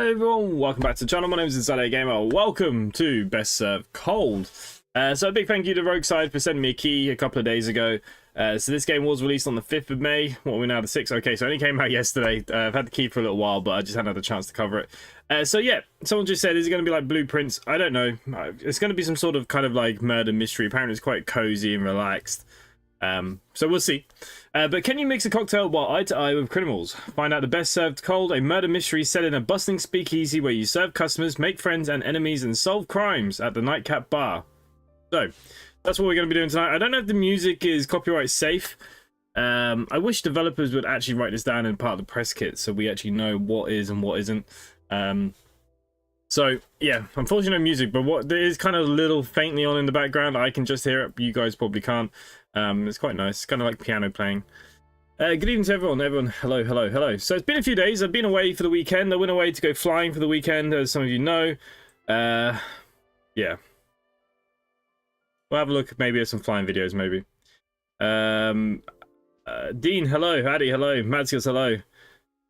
Hello everyone, welcome back to the channel. My name is InsideAgameR. Welcome to Best Served Cold. So a big thank you to Rogueside for sending me a key a couple of days ago. So this game was released on the 5th of May. What are we now, the 6th? Okay, so it only came out yesterday. I've had the key for a little while, but I just hadn't had the chance to cover it. So yeah, someone just said, is it going to be like Blueprints? I don't know. It's going to be some sort of kind of like murder mystery. Apparently it's quite cozy and relaxed. So we'll see. But can you mix a cocktail while eye to eye with criminals? Find out the Best Served Cold, a murder mystery set in a bustling speakeasy where you serve customers, make friends and enemies, and solve crimes at the Nightcap bar. So that's what we're going to be doing tonight. I don't know if the music is copyright safe. I wish developers would actually write this down in part of the press kit so we actually know what is and what isn't. So yeah, unfortunately no music, but what there is kind of a little faintly on in the background. I can just hear it. You guys probably can't. It's quite nice. It's kind of like piano playing. Good evening to everyone. Hello, hello, hello. So it's been a few days. I've been away for the weekend. I went away to go flying for the weekend, as some of you know. Yeah. We'll have a look maybe at some flying videos, maybe. Dean, hello. Addy, hello. Madskills, hello.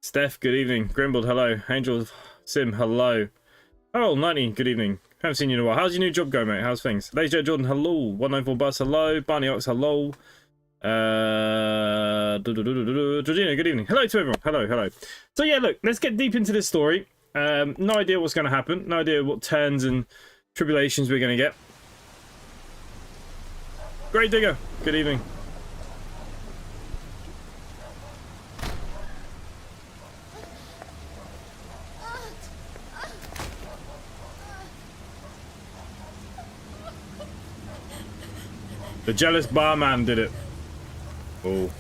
Steph, good evening. Grimbled, hello. Angel Sim, hello. Oh, 90, good evening. Haven't seen you in a while. How's your new job going, mate? How's things? Laser Jordan, hello. 194 Bus, hello. Barney Ox, hello. Georgina, good evening. Hello to everyone. Hello, hello. So yeah, look, let's get deep into this story. No idea what's going to happen. No idea what turns and tribulations we're going to get. Great Digger, good evening. The jealous barman did it. Oh.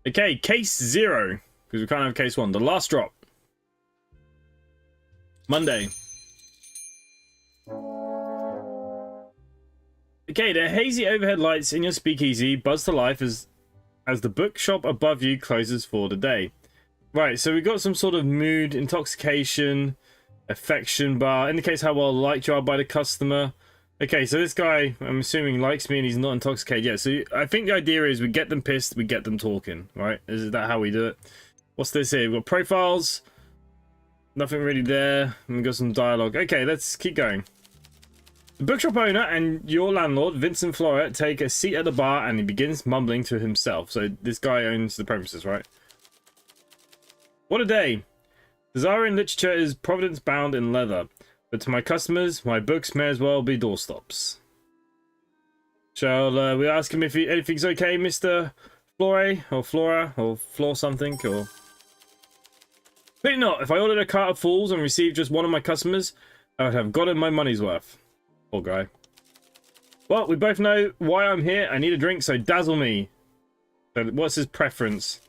Okay, case 0, because we can't have case 1. The last drop. Monday. Okay, the hazy overhead lights in your speakeasy buzz to life as the bookshop above you closes for the day. Right, so we got some sort of mood, intoxication, affection bar. Indicates how well liked you are by the customer. Okay, so this guy, I'm assuming, likes me and he's not intoxicated yet. So I think the idea is we get them pissed, we get them talking, right? Is that how we do it? What's this here? We've got profiles. Nothing really there. And we've got some dialogue. Okay, let's keep going. The bookshop owner and your landlord, Vincent Flora, take a seat at the bar and he begins mumbling to himself. So this guy owns the premises, right? What a day. Desire in literature is providence bound in leather. But to my customers, my books may as well be doorstops. Shall we ask him if anything's okay, Mr. Flore, or Flora, or Floor something, or... Maybe not. If I ordered a cart of fools and received just one of my customers, I would have gotten my money's worth. Poor guy. Well, we both know why I'm here. I need a drink, so dazzle me. So what's his preference?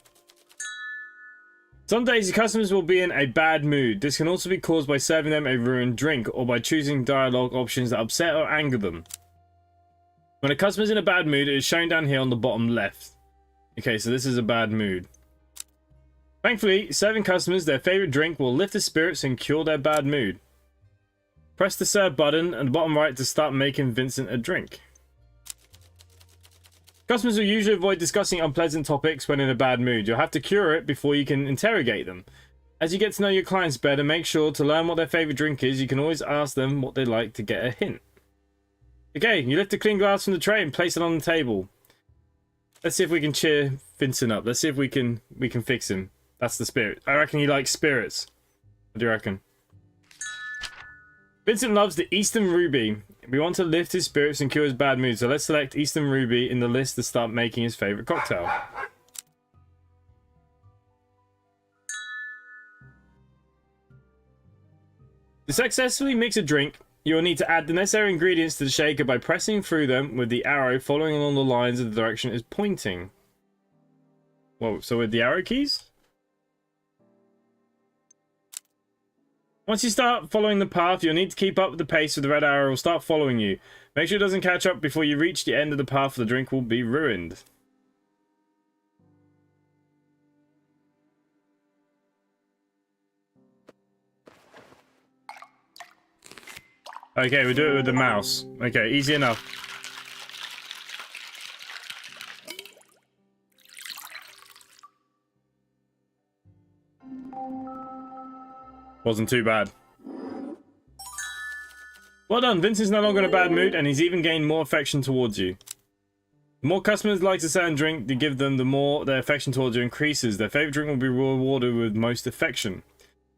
Some days your customers will be in a bad mood. This can also be caused by serving them a ruined drink or by choosing dialogue options that upset or anger them. When a customer's in a bad mood, it is shown down here on the bottom left. Okay, so this is a bad mood. Thankfully, serving customers their favorite drink will lift their spirits and cure their bad mood. Press the serve button at the bottom right to start making Vincent a drink. Customers will usually avoid discussing unpleasant topics when in a bad mood. You'll have to cure it before you can interrogate them. As you get to know your clients better, make sure to learn what their favorite drink is. You can always ask them what they like to get a hint. Okay, you lift a clean glass from the tray and place it on the table. Let's see if we can cheer Vincent up. Let's see if we can fix him. That's the spirit. I reckon he likes spirits. What do you reckon? Vincent loves the Eastern Ruby. We want to lift his spirits and cure his bad mood, so let's select Eastern Ruby in the list to start making his favorite cocktail. To successfully mix a drink, you will need to add the necessary ingredients to the shaker by pressing through them with the arrow following along the lines of the direction it is pointing. Whoa, so with the arrow keys? Once you start following the path, you'll need to keep up with the pace, so the red arrow will start following you. Make sure it doesn't catch up before you reach the end of the path, or the drink will be ruined. Okay, we do it with the mouse. Okay, easy enough. Wasn't too bad. Well done, Vincent's no longer in a bad mood, and he's even gained more affection towards you. The more customers like a certain drink you give them, the more their affection towards you increases. Their favourite drink will be rewarded with most affection.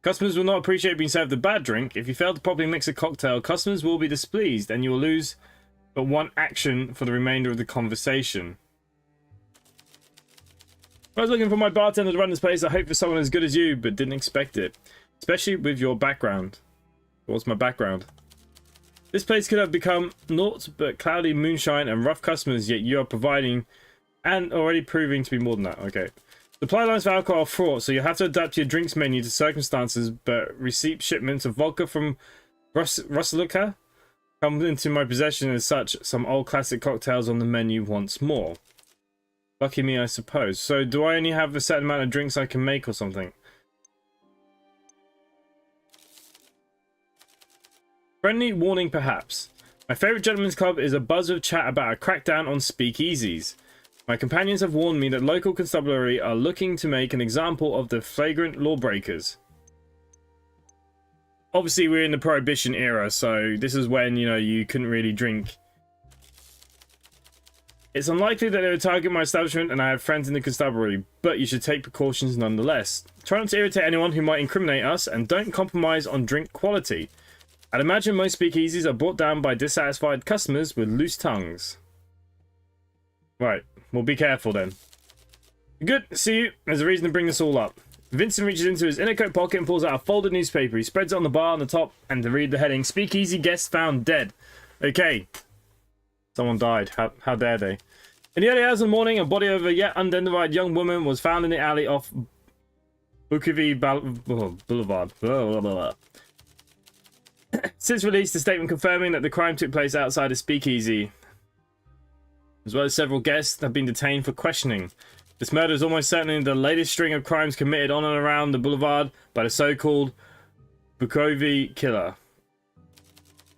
Customers will not appreciate being served a bad drink. If you fail to properly mix a cocktail, customers will be displeased, and you will lose but one action for the remainder of the conversation. I was looking for my bartender to run this place. I hope for someone as good as you, but didn't expect it. Especially with your background. What's my background? This place could have become naught but cloudy moonshine and rough customers, yet you are providing and already proving to be more than that. Okay. Supply lines for alcohol are fraught, so you have to adapt your drinks menu to circumstances, but receipt shipments of vodka from Rusluka come into my possession as such. Some old classic cocktails on the menu once more. Lucky me, I suppose. So do I only have a certain amount of drinks I can make or something? Friendly warning, perhaps. My favourite gentleman's club is a buzz of chat about a crackdown on speakeasies. My companions have warned me that local constabulary are looking to make an example of the flagrant lawbreakers. Obviously, we're in the prohibition era, so this is when, you know, you couldn't really drink. It's unlikely that they would target my establishment, and I have friends in the constabulary, but you should take precautions nonetheless. Try not to irritate anyone who might incriminate us, and don't compromise on drink quality. I'd imagine most speakeasies are brought down by dissatisfied customers with loose tongues. Right, well, be careful then. Good, see you. There's a reason to bring this all up. Vincent reaches into his inner coat pocket and pulls out a folded newspaper. He spreads it on the bar on the top and to read the heading, Speakeasy guest found dead. Okay. Someone died. How dare they? In the early hours of the morning, a body of a yet unidentified young woman was found in the alley off Bukovi Boulevard. Blah, blah, blah. Since released, a statement confirming that the crime took place outside a speakeasy, as well as several guests have been detained for questioning. This murder is almost certainly the latest string of crimes committed on and around the boulevard by the so-called Bukovi killer.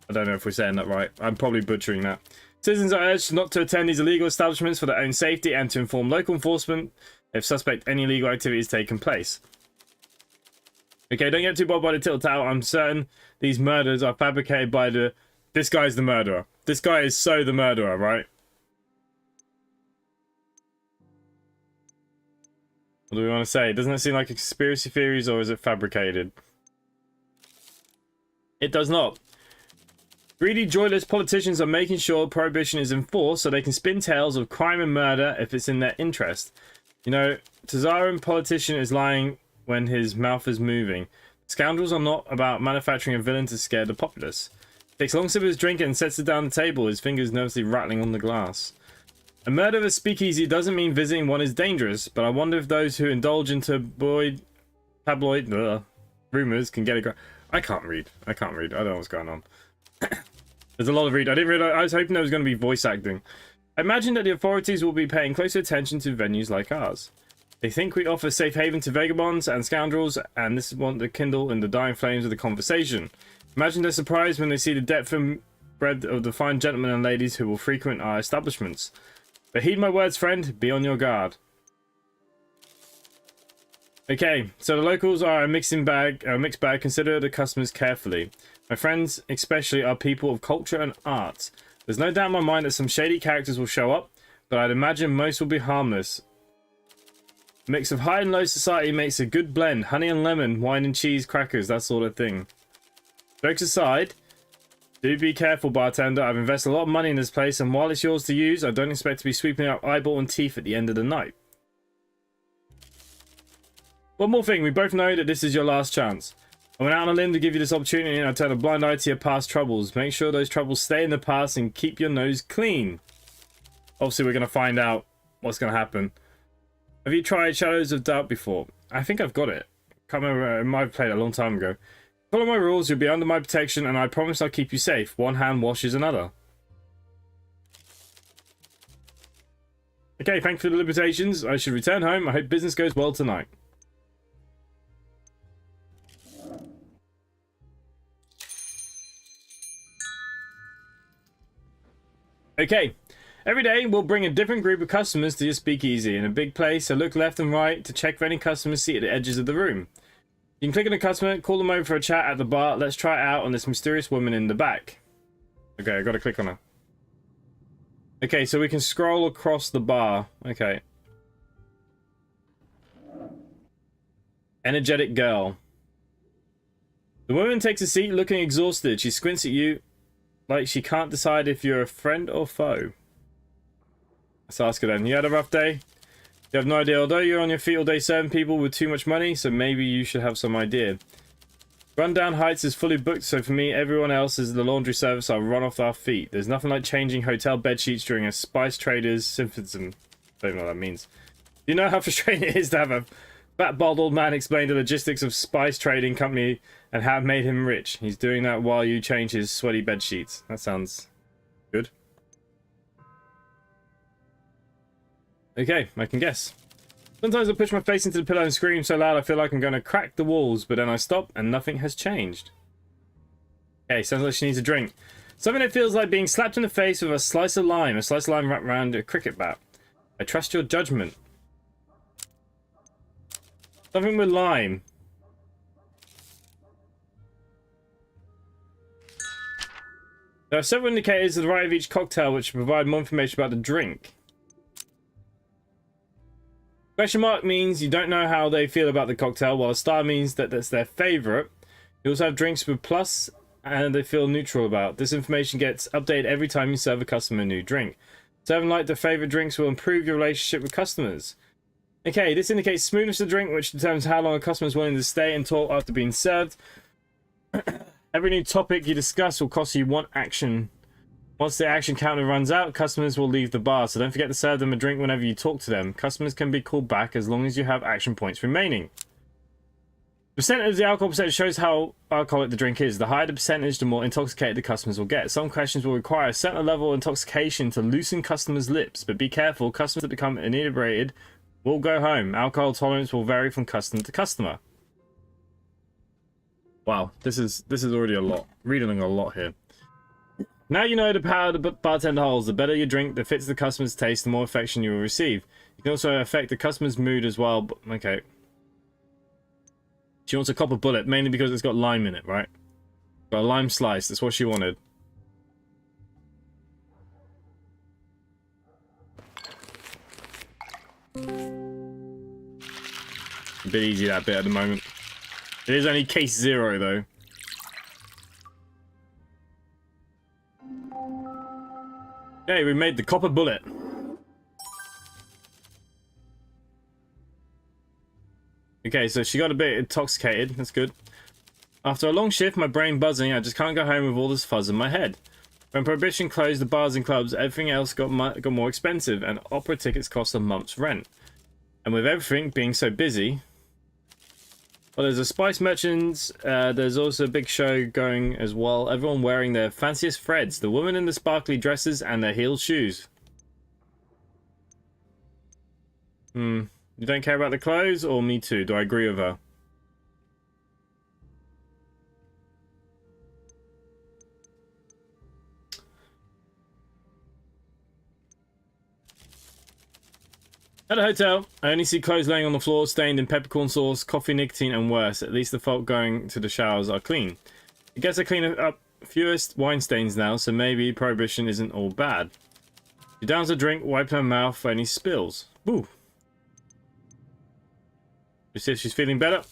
I don't know if we're saying that right. I'm probably butchering that. Citizens are urged not to attend these illegal establishments for their own safety and to inform local enforcement if suspect any illegal activity has taken place. Okay, don't get too bothered by the tittle-tattle. I'm certain these murders are fabricated by the... This guy's the murderer. This guy is so the murderer, right? What do we want to say? Doesn't it seem like a conspiracy theories, or is it fabricated? It does not. Greedy, joyless politicians are making sure prohibition is enforced so they can spin tales of crime and murder if it's in their interest. You know, Tazarin politician is lying when his mouth is moving. Scoundrels are not about manufacturing a villain to scare the populace. Takes a long sip of his drink and sets it down the table, his fingers nervously rattling on the glass. A murder of a speakeasy doesn't mean visiting one is dangerous, but I wonder if those who indulge in tabloid rumors can get a... I can't read. I don't know what's going on. There's a lot of read. I didn't realize. I was hoping there was going to be voice acting. I imagine that the authorities will be paying closer attention to venues like ours. They think we offer safe haven to vagabonds and scoundrels, and this is what to kindle in the dying flames of the conversation. Imagine their surprise when they see the depth and breadth of the fine gentlemen and ladies who will frequent our establishments. But heed my words, friend. Be on your guard. Okay, so the locals are a mixed bag. Consider the customers carefully. My friends, especially, are people of culture and art. There's no doubt in my mind that some shady characters will show up, but I'd imagine most will be harmless. A mix of high and low society makes a good blend. Honey and lemon, wine and cheese, crackers, that sort of thing. Jokes aside, do be careful, bartender. I've invested a lot of money in this place, and while it's yours to use, I don't expect to be sweeping up eyeball and teeth at the end of the night. One more thing, we both know that this is your last chance. I went out on a limb to give you this opportunity, and I turned a blind eye to your past troubles. Make sure those troubles stay in the past and keep your nose clean. Obviously, we're going to find out what's going to happen. Have you tried Shadows of Doubt before? I think I've got it. Can't remember. I might have played it a long time ago. Follow my rules, you'll be under my protection, and I promise I'll keep you safe. One hand washes another. Okay, thank you for the limitations. I should return home. I hope business goes well tonight. Okay, every day we'll bring a different group of customers to your speakeasy in a big place, so look left and right to check for any customers seated at the edges of the room. You can click on a customer, call them over for a chat at the bar. Let's try it out on this mysterious woman in the back. Okay, I gotta click on her. Okay, so we can scroll across the bar. Okay. Energetic girl. The woman takes a seat looking exhausted. She squints at you like she can't decide if you're a friend or foe. Let's ask her then. You had a rough day? You have no idea. Although you're on your feet all day serving people with too much money, so maybe you should have some idea. Rundown Heights is fully booked, so for me, everyone else is the laundry service. I'll run off our feet. There's nothing like changing hotel bed sheets during a spice trader's symphony. I don't know what that means. Do you know how frustrating it is to have a fat-bald old man explain the logistics of spice trading company and how it made him rich? He's doing that while you change his sweaty bed sheets. That sounds good. Okay, I can guess. Sometimes I push my face into the pillow and scream so loud I feel like I'm going to crack the walls, but then I stop and nothing has changed. Okay, sounds like she needs a drink. Something that feels like being slapped in the face with a slice of lime wrapped around a cricket bat. I trust your judgment. Something with lime. There are several indicators to the right of each cocktail which provide more information about the drink. Question mark means you don't know how they feel about the cocktail, while a star means that that's their favourite. You also have drinks with plus and they feel neutral about. This information gets updated every time you serve a customer a new drink. Serving like their favourite drinks will improve your relationship with customers. Okay, this indicates smoothness of the drink, which determines how long a customer is willing to stay and talk after being served. Every new topic you discuss will cost you 1 action. Once the action counter runs out, customers will leave the bar, so don't forget to serve them a drink whenever you talk to them. Customers can be called back as long as you have action points remaining. The percentage of the alcohol percentage shows how alcoholic the drink is. The higher the percentage, the more intoxicated the customers will get. Some questions will require a certain level of intoxication to loosen customers' lips, but be careful, customers that become inebriated will go home. Alcohol tolerance will vary from customer to customer. Wow, this is already a lot. Reading a lot here. Now you know the power the bartender holds. The better your drink that fits the customer's taste, the more affection you will receive. You can also affect the customer's mood as well. But, okay. She wants a copper bullet, mainly because it's got lime in it, right? Got a lime slice. That's what she wanted. A bit easy that bit at the moment. It is only case 0 though. Okay, we made the copper bullet. Okay, so she got a bit intoxicated. That's good. After a long shift, my brain buzzing, I just can't go home with all this fuzz in my head. When Prohibition closed the bars and clubs, everything else got more expensive, and opera tickets cost a month's rent. And with everything being so busy... Well, there's a Spice Merchants, there's also a big show going as well. Everyone wearing their fanciest threads. The women in the sparkly dresses and their heeled shoes. You don't care about the clothes? Or me too? Do I agree with her? At a hotel, I only see clothes laying on the floor, stained in peppercorn sauce, coffee, nicotine, and worse. At least the folk going to the showers are clean. I guess I clean up fewest wine stains now, so maybe Prohibition isn't all bad. She downs a drink, wiping her mouth for any spills. Woo! You see if she's feeling better.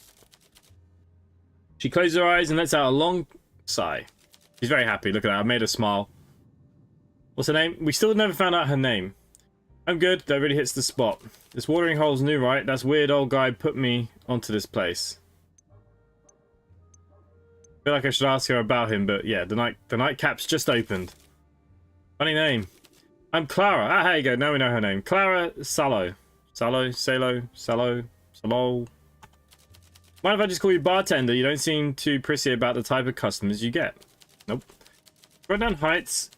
She closes her eyes and lets out a long sigh. She's very happy. Look at that. I made her smile. What's her name? We still never found out her name. I'm good. That really hits the spot. This watering hole's new, right? That's weird old guy put me onto this place. I feel like I should ask her about him, but yeah, the Nightcap's just opened. Funny name. I'm Clara. Ah, there you go. Now we know her name. Clara Salo. Salo. Mind if I just call you bartender? You don't seem too prissy about the type of customers you get. Nope. Rundown Heights.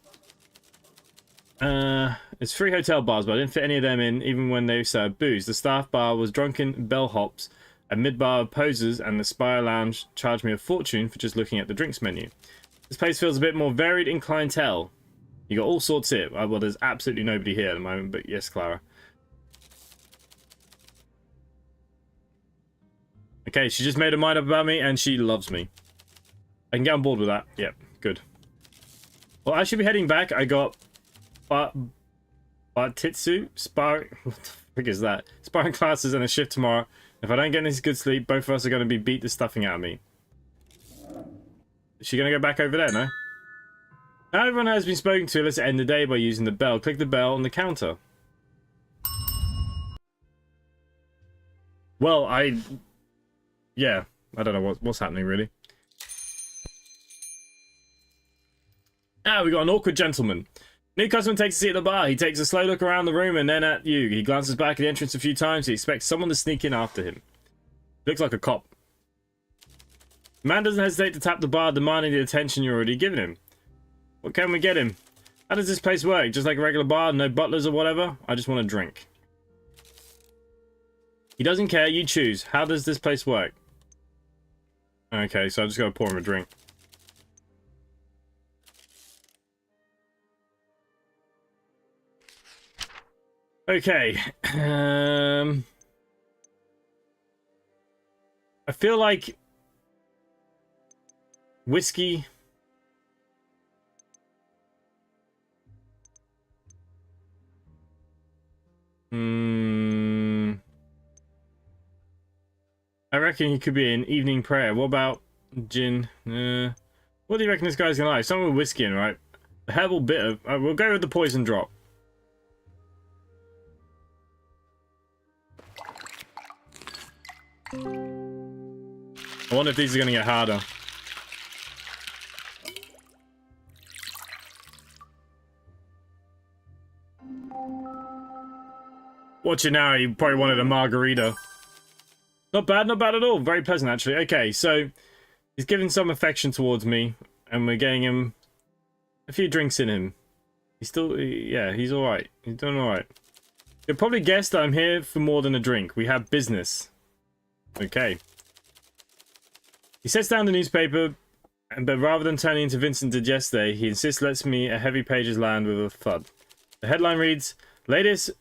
It's 3 hotel bars, but I didn't fit any of them in, even when they served booze. The staff bar was drunken bellhops, a mid-bar of posers, and the Spire Lounge charged me a fortune for just looking at the drinks menu. This place feels a bit more varied in clientele. You got all sorts here. Well, there's absolutely nobody here at the moment, but yes, Clara. Okay, she just made her mind up about me, and she loves me. I can get on board with that. Yep, good. Well, I should be heading back. I got Bartitsu, sparring. What the frick is that? Sparring classes and a shift tomorrow. If I don't get any good sleep, both of us are going to be beat the stuffing out of me. Is she going to go back over there, no? Now everyone has been spoken to, let's end the day by using the bell. Click the bell on the counter. Well, yeah, I don't know what's happening, really. Ah, we got an awkward gentleman. New customer takes a seat at the bar. He takes a slow look around the room and then at you. He glances back at the entrance a few times. He expects someone to sneak in after him. Looks like a cop. The man doesn't hesitate to tap the bar, demanding the attention you're already giving him. What can we get him? How does this place work? Just like a regular bar, no butlers or whatever? I just want a drink. He doesn't care, you choose. How does this place work? Okay, so I just gotta pour him a drink. Okay. I feel like whiskey. I reckon he could be an evening prayer. What about gin? What do you reckon this guy's gonna like? Something with whiskey in, right? The herbal bitter. We'll go with the poison drop. I wonder if these are gonna get harder. Watch it now, you probably wanted a margarita. Not bad at all. Very pleasant, actually. Okay, so he's giving some affection towards me, and we're getting him a few drinks in him. He's still, yeah, he's alright. He's doing alright. You'll probably guess that I'm here for more than a drink. We have business. Okay. He sets down the newspaper, but rather than turning into Vincent did yesterday, he insists lets me a heavy pages land with a thud. The headline reads, Latest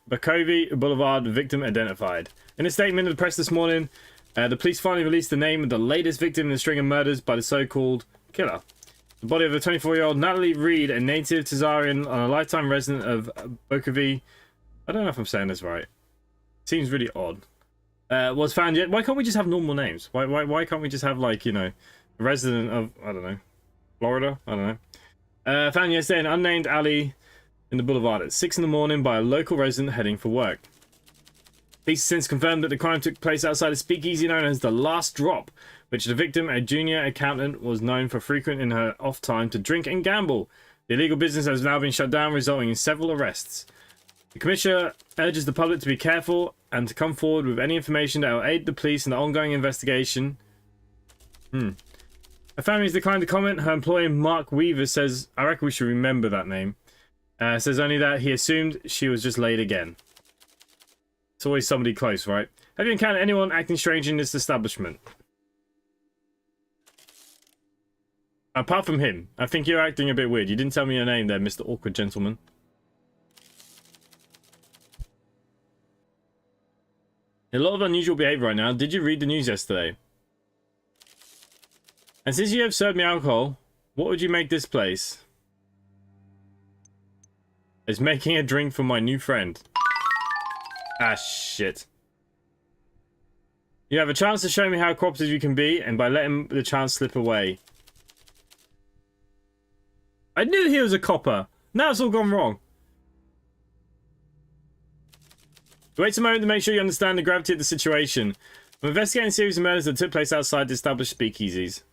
Bakovi Boulevard victim identified. In a statement to the press this morning, the police finally released the name of the latest victim in a string of murders by the so-called killer. The body of a 24-year-old Natalie Reed, a native Tazarian and a lifetime resident of Bakovi. I don't know if I'm saying this right. Seems really odd. Was found yet. Why can't we just have normal names? Why can't we just have, like, you know, a resident of, I don't know, Florida? I don't know. Found yesterday in an unnamed alley in the boulevard at 6 in the morning by a local resident heading for work. Police since confirmed that the crime took place outside a speakeasy known as the Last Drop, which the victim, a junior accountant, was known for frequent in her off time to drink and gamble. The illegal business has now been shut down, resulting in several arrests. The Commissioner urges the public to be careful and to come forward with any information that will aid the police in the ongoing investigation. Her family has declined to comment. Her employer, Mark Weaver, says, I reckon we should remember that name. Says only that he assumed she was just late again. It's always somebody close, right? Have you encountered anyone acting strange in this establishment? Apart from him, I think you're acting a bit weird. You didn't tell me your name there, Mr. Awkward Gentleman. A lot of unusual behavior right now. Did you read the news yesterday? And since you have served me alcohol, what would you make this place? It's making a drink for my new friend. Ah, shit. You have a chance to show me how cooperative you can be, and by letting the chance slip away. I knew he was a copper. Now it's all gone wrong. Wait a moment to make sure you understand the gravity of the situation. I'm investigating a series of murders that took place outside the established speakeasies.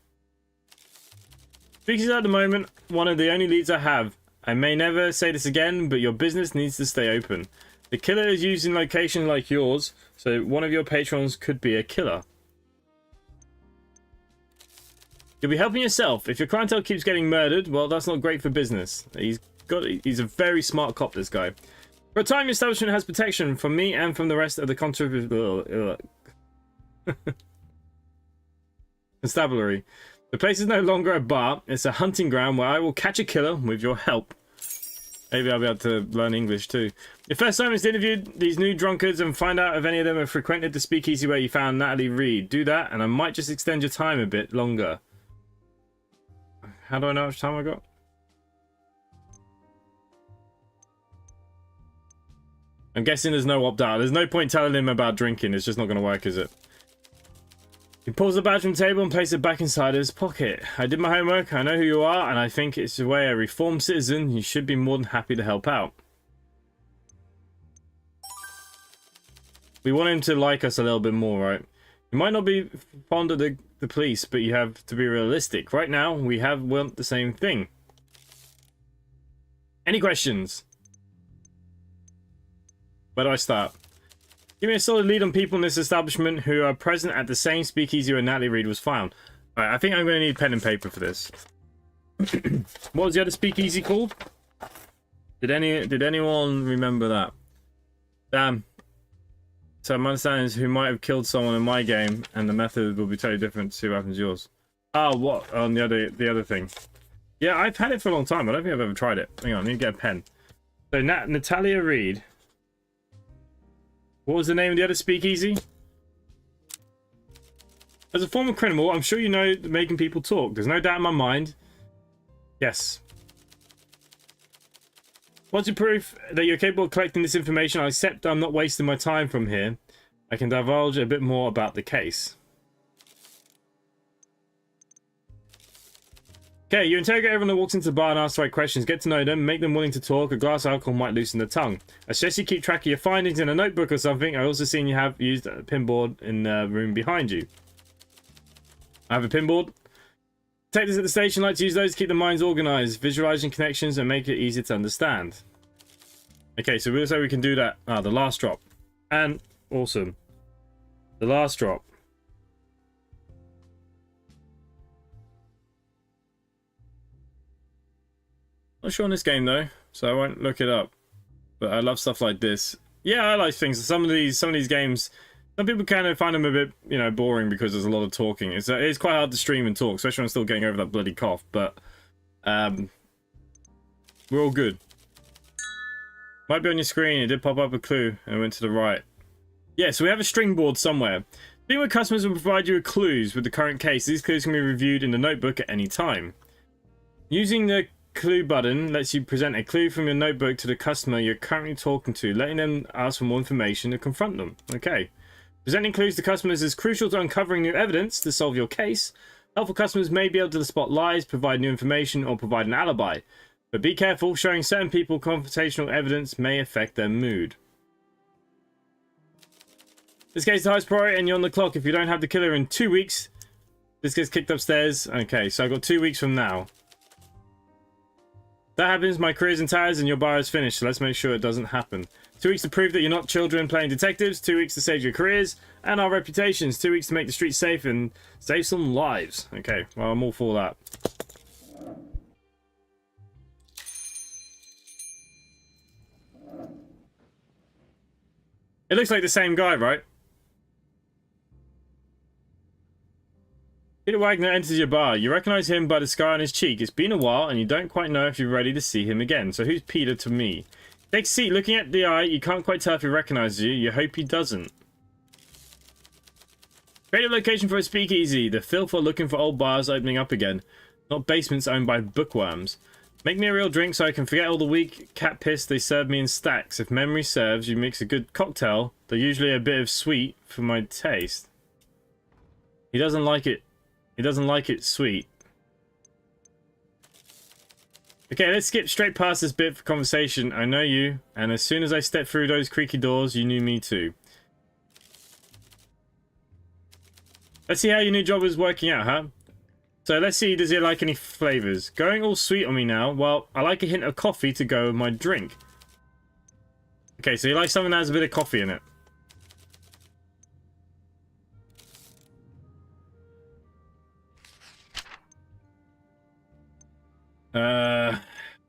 Speakeasies at the moment, one of the only leads I have. I may never say this again, but your business needs to stay open. The killer is used in locations like yours, so one of your patrons could be a killer. You'll be helping yourself. If your clientele keeps getting murdered, well, that's not great for business. He's a very smart cop, this guy. For a time, your establishment has protection from me and from the rest of the constabulary. The place is no longer a bar. It's a hunting ground where I will catch a killer with your help. Maybe I'll be able to learn English too. Your first time is to interview these new drunkards and find out if any of them have frequented the speakeasy where you found Natalie Reed. Do that, and I might just extend your time a bit longer. How do I know how much time I got? I'm guessing there's no opt-out. There's no point telling him about drinking. It's just not going to work, is it? He pulls the badge from the table and places it back inside his pocket. I did my homework. I know who you are, and I think it's the way a reformed citizen. You should be more than happy to help out. We want him to like us a little bit more, right? You might not be fond of the police, but you have to be realistic. Right now, we want the same thing. Any questions? Where do I start? Give me a solid lead on people in this establishment who are present at the same speakeasy where Natalie Reed was found. Alright, I think I'm going to need pen and paper for this. What was the other speakeasy called? Did anyone remember that? Damn. So my understanding is who might have killed someone in my game, and the method will be totally different to see what happens to yours. Oh, what? On the other thing. Yeah, I've had it for a long time. I don't think I've ever tried it. Hang on, I need to get a pen. So Natalia Reed. What was the name of the other speakeasy? As a former criminal, I'm sure you know making people talk. There's no doubt in my mind. Yes. Once you prove that you're capable of collecting this information, I accept I'm not wasting my time from here. I can divulge a bit more about the case. Okay, you interrogate everyone that walks into the bar and ask the right questions. Get to know them, make them willing to talk. A glass of alcohol might loosen the tongue. I suggest you keep track of your findings in a notebook or something. I also seen you have used a pinboard in the room behind you. I have a pinboard. Detectives at the station like to use those to keep their minds organized, visualizing connections and make it easier to understand. Okay, so we'll say we can do that. Ah, the last drop. And awesome. The last drop. Not sure on this game though, so I won't look it up. But I love stuff like this. Yeah, I like things. Some of these games, some people kind of find them a bit, you know, boring because there's a lot of talking. It's quite hard to stream and talk, especially when I'm still getting over that bloody cough. But we're all good. Might be on your screen. It did pop up a clue and went to the right. Yeah, so we have a string board somewhere. Being with customers will provide you with clues with the current case. These clues can be reviewed in the notebook at any time. Using the clue button lets you present a clue from your notebook to the customer you're currently talking to, letting them ask for more information and confront them. Okay. Presenting clues to customers is crucial to uncovering new evidence to solve your case. Helpful customers may be able to spot lies, provide new information, or provide an alibi. But be careful, showing certain people confrontational evidence may affect their mood. This case is the highest priority and you're on the clock. If you don't have the killer in 2 weeks, this gets kicked upstairs. Okay, so I've got 2 weeks from now. That happens, my career's in tatters and your bar is finished, so let's make sure it doesn't happen. 2 weeks to prove that you're not children playing detectives, 2 weeks to save your careers and our reputations, 2 weeks to make the streets safe and save some lives. Okay, well, I'm all for that. It looks like the same guy, right? Peter Wagner enters your bar. You recognize him by the scar on his cheek. It's been a while, and you don't quite know if you're ready to see him again. So who's Peter to me? Take a seat. Looking at the eye, you can't quite tell if he recognizes you. You hope he doesn't. Creative location for a speakeasy. The filth are looking for old bars opening up again. Not basements owned by bookworms. Make me a real drink so I can forget all the weak cat piss they serve me in stacks. If memory serves, you mix a good cocktail. They're usually a bit of sweet for my taste. He doesn't like it. He doesn't like it sweet. Okay, let's skip straight past this bit for conversation. I know you, and as soon as I stepped through those creaky doors, you knew me too. Let's see how your new job is working out, huh? So let's see, does he like any flavors? Going all sweet on me now. Well, I like a hint of coffee to go with my drink. Okay, so you like something that has a bit of coffee in it.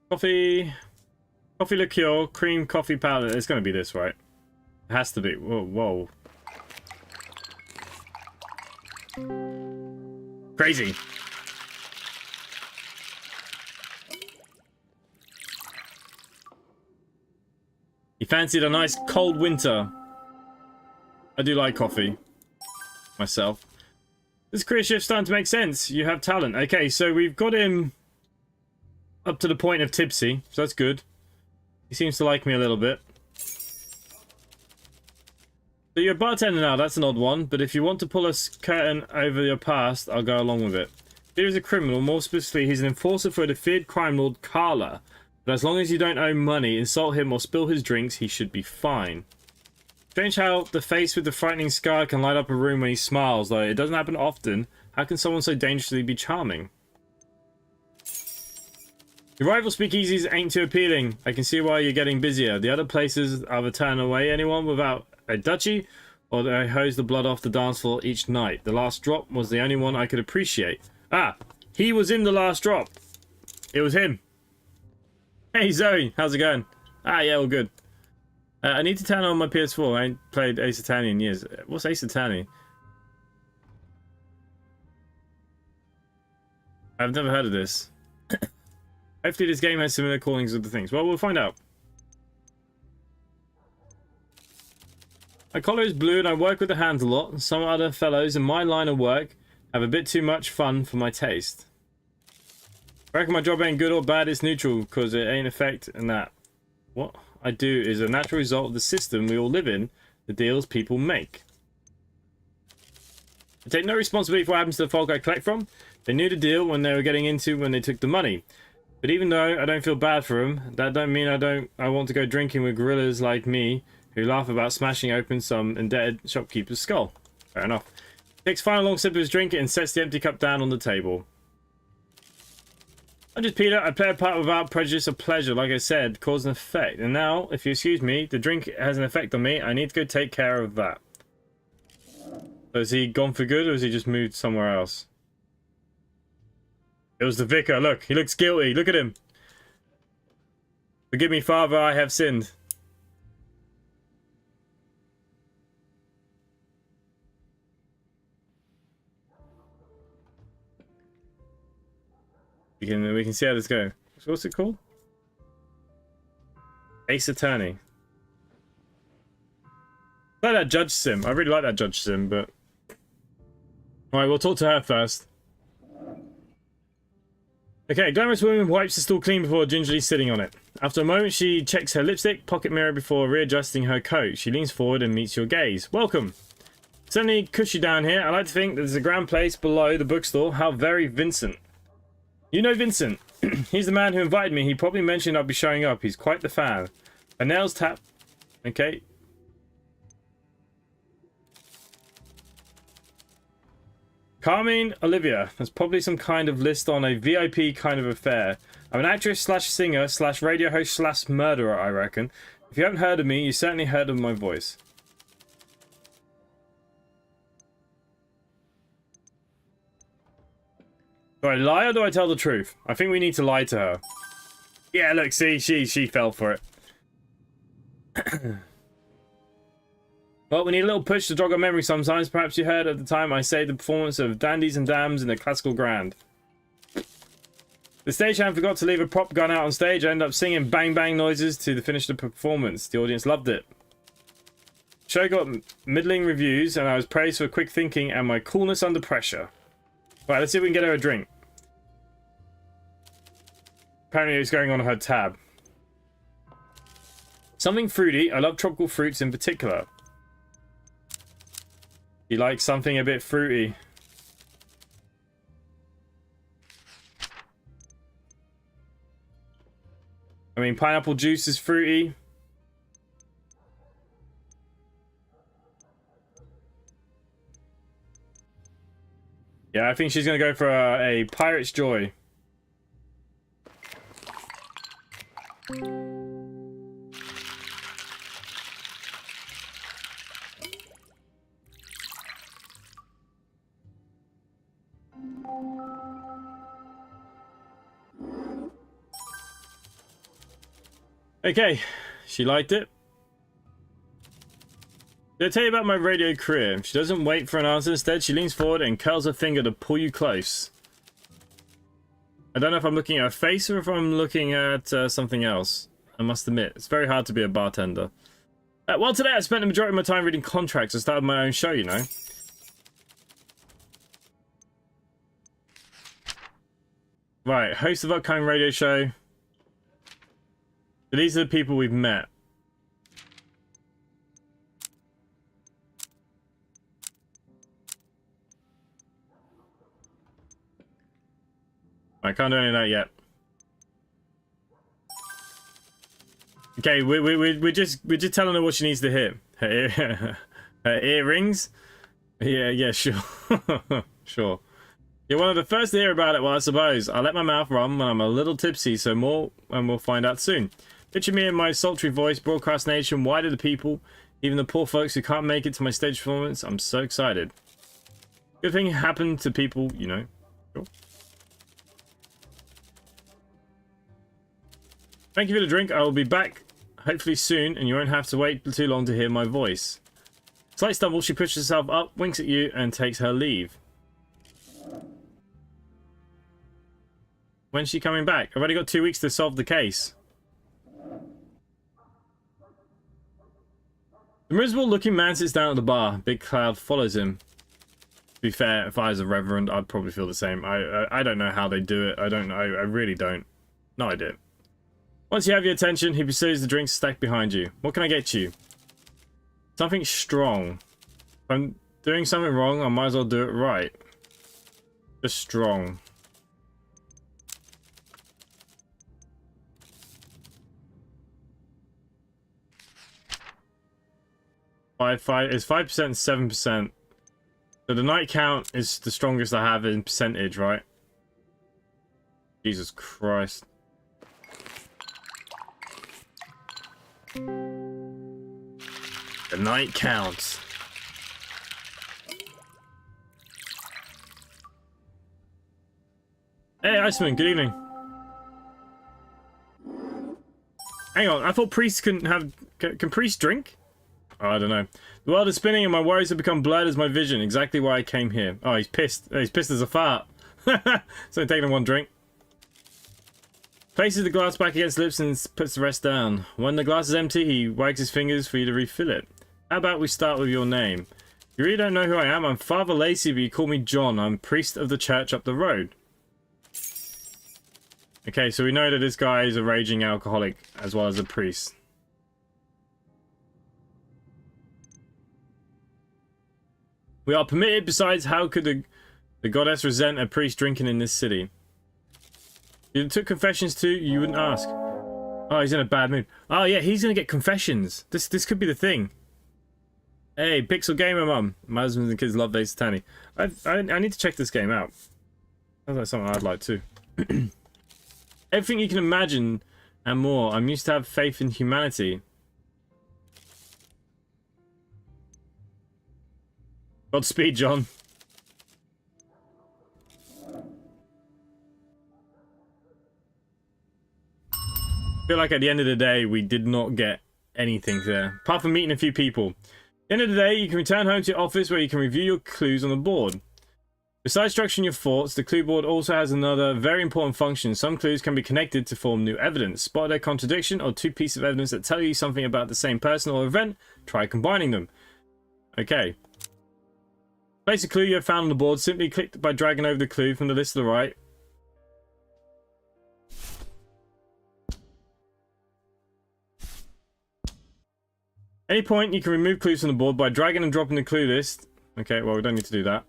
Coffee liqueur, cream coffee powder. It's going to be this, right? It has to be. Whoa. Crazy. He fancied a nice cold winter. I do like coffee. Myself. This career shift's starting to make sense. You have talent. Okay, so we've got him up to the point of tipsy, so that's good. He seems to like me a little bit. So you're a bartender now, that's an odd one, but if you want to pull a curtain over your past, I'll go along with it. Here is a criminal, more specifically, he's an enforcer for the feared crime lord Clara. But as long as you don't owe money, insult him or spill his drinks, he should be fine. Strange how the face with the frightening scar can light up a room when he smiles, though it doesn't happen often. How can someone so dangerously be charming? Your rival speakeasies ain't too appealing. I can see why you're getting busier. The other places either turn away anyone without a duchy, or they hose the blood off the dance floor each night. The last drop was the only one I could appreciate. Ah, he was in the last drop. It was him. Hey Zoe, how's it going? Ah, yeah, all good. I need to turn on my PS4. I ain't played Ace Attorney in years. What's Ace Attorney? I've never heard of this. Hopefully this game has similar callings of the things. Well, we'll find out. My collar is blue and I work with the hands a lot. Some other fellows in my line of work have a bit too much fun for my taste. I reckon my job ain't good or bad, it's neutral, because it ain't effect and that. What I do is a natural result of the system we all live in, the deals people make. I take no responsibility for what happens to the folk I collect from. They knew the deal when they were getting into when they took the money. But even though I don't feel bad for them, that don't mean I want to go drinking with gorillas like me, who laugh about smashing open some indebted shopkeeper's skull. Fair enough. Takes a final long sip of his drink and sets the empty cup down on the table. I'm just Peter. I play a part without prejudice or pleasure, like I said, cause and effect. And now, if you excuse me, the drink has an effect on me. I need to go take care of that. So is he gone for good, or has he just moved somewhere else? It was the vicar. Look, he looks guilty. Look at him. Forgive me, Father, I have sinned. We can see how this goes. So what's it called? Ace Attorney. I like that Judge Sim. I really like that Judge Sim, but... Alright, we'll talk to her first. Okay, glamorous woman wipes the stool clean before gingerly sitting on it. After a moment, she checks her lipstick, pocket mirror before readjusting her coat. She leans forward and meets your gaze. Welcome. Certainly cushy down here. I like to think there's a grand place below the bookstore. How very Vincent. You know Vincent. He's the man who invited me. He probably mentioned I'd be showing up. He's quite the fan. Her nails tap. Okay. Carmine Olivia. There's probably some kind of list on a VIP kind of affair. I'm an actress slash singer slash radio host slash murderer, I reckon. If you haven't heard of me, you certainly heard of my voice. Do I lie or do I tell the truth? I think we need to lie to her. Yeah, look, see, she fell for it. Well, we need a little push to jog our memory sometimes. Perhaps you heard at the time I say the performance of Dandies and Dams in the classical grand. The stagehand forgot to leave a prop gun out on stage. I ended up singing bang bang noises to the finish of the performance. The audience loved it. The show got middling reviews and I was praised for quick thinking and my coolness under pressure. Right, let's see if we can get her a drink. Apparently it's going on her tab. Something fruity. I love tropical fruits in particular. You like something a bit fruity. I mean, pineapple juice is fruity. Yeah, I think she's going to go for a Pirate's Joy. Okay, she liked it. Did I tell you about my radio career? She doesn't wait for an answer. Instead, she leans forward and curls her finger to pull you close. I don't know if I'm looking at her face or if I'm looking at something else. I must admit, it's very hard to be a bartender. Well, today I spent the majority of my time reading contracts. I started my own show, you know. Right, host of upcoming radio show. So these are the people we've met. I can't do any of that yet. Okay, we're just telling her what she needs to hear. Her earrings. Yeah, sure, sure. You're one of the first to hear about it. Well, I suppose I let my mouth run when I'm a little tipsy. So more, and we'll find out soon. Picture me in my sultry voice, broadcast nation, wide to the people, even the poor folks who can't make it to my stage performance. I'm so excited. Good thing happened to people, you know. Sure. Thank you for the drink. I will be back hopefully soon, and you won't have to wait too long to hear my voice. Slight stumble, she pushes herself up, winks at you, and takes her leave. When's she coming back? I've already got 2 weeks to solve the case. The miserable looking man sits down at the bar. Big Cloud follows him. To be fair, if I was a reverend, I'd probably feel the same. I don't know how they do it. I really don't. No idea. Once you have your attention, he pursues the drinks stacked behind you. What can I get you? Something strong. If I'm doing something wrong, I might as well do it right. Just strong. It's 5% and 7%. So the night count is the strongest I have in percentage, right? Jesus Christ. The night count. Hey, Iceman, good evening. Hang on, I thought priests couldn't have... Can priests drink? Oh, I don't know. The world is spinning and my worries have become blurred as my vision. Exactly why I came here. Oh, he's pissed. He's pissed as a fart. So taking him one drink. Places the glass back against lips and puts the rest down. When the glass is empty, he wags his fingers for you to refill it. How about we start with your name? You really don't know who I am? I'm Father Lacey, but you call me John. I'm priest of the church up the road. Okay, so we know that this guy is a raging alcoholic as well as a priest. We are permitted. Besides, how could the goddess resent a priest drinking in this city? If you took confessions too, you wouldn't ask. Oh, he's in a bad mood. Oh yeah, he's gonna get confessions. This could be the thing. Hey, Pixel Gamer Mum. My husband and the kids love Ace Attorney. I need to check this game out. Sounds like something I'd like too. Everything you can imagine and more. I'm used to have faith in humanity. Godspeed, John. I feel like at the end of the day, we did not get anything there. Apart from meeting a few people. At the end of the day, you can return home to your office where you can review your clues on the board. Besides structuring your thoughts, the clue board also has another very important function. Some clues can be connected to form new evidence. Spot a contradiction or two pieces of evidence that tell you something about the same person or event. Try combining them. Okay. Place a clue you have found on the board. Simply click by dragging over the clue from the list to the right. Any point, you can remove clues from the board by dragging and dropping the clue list. Okay, well, we don't need to do that.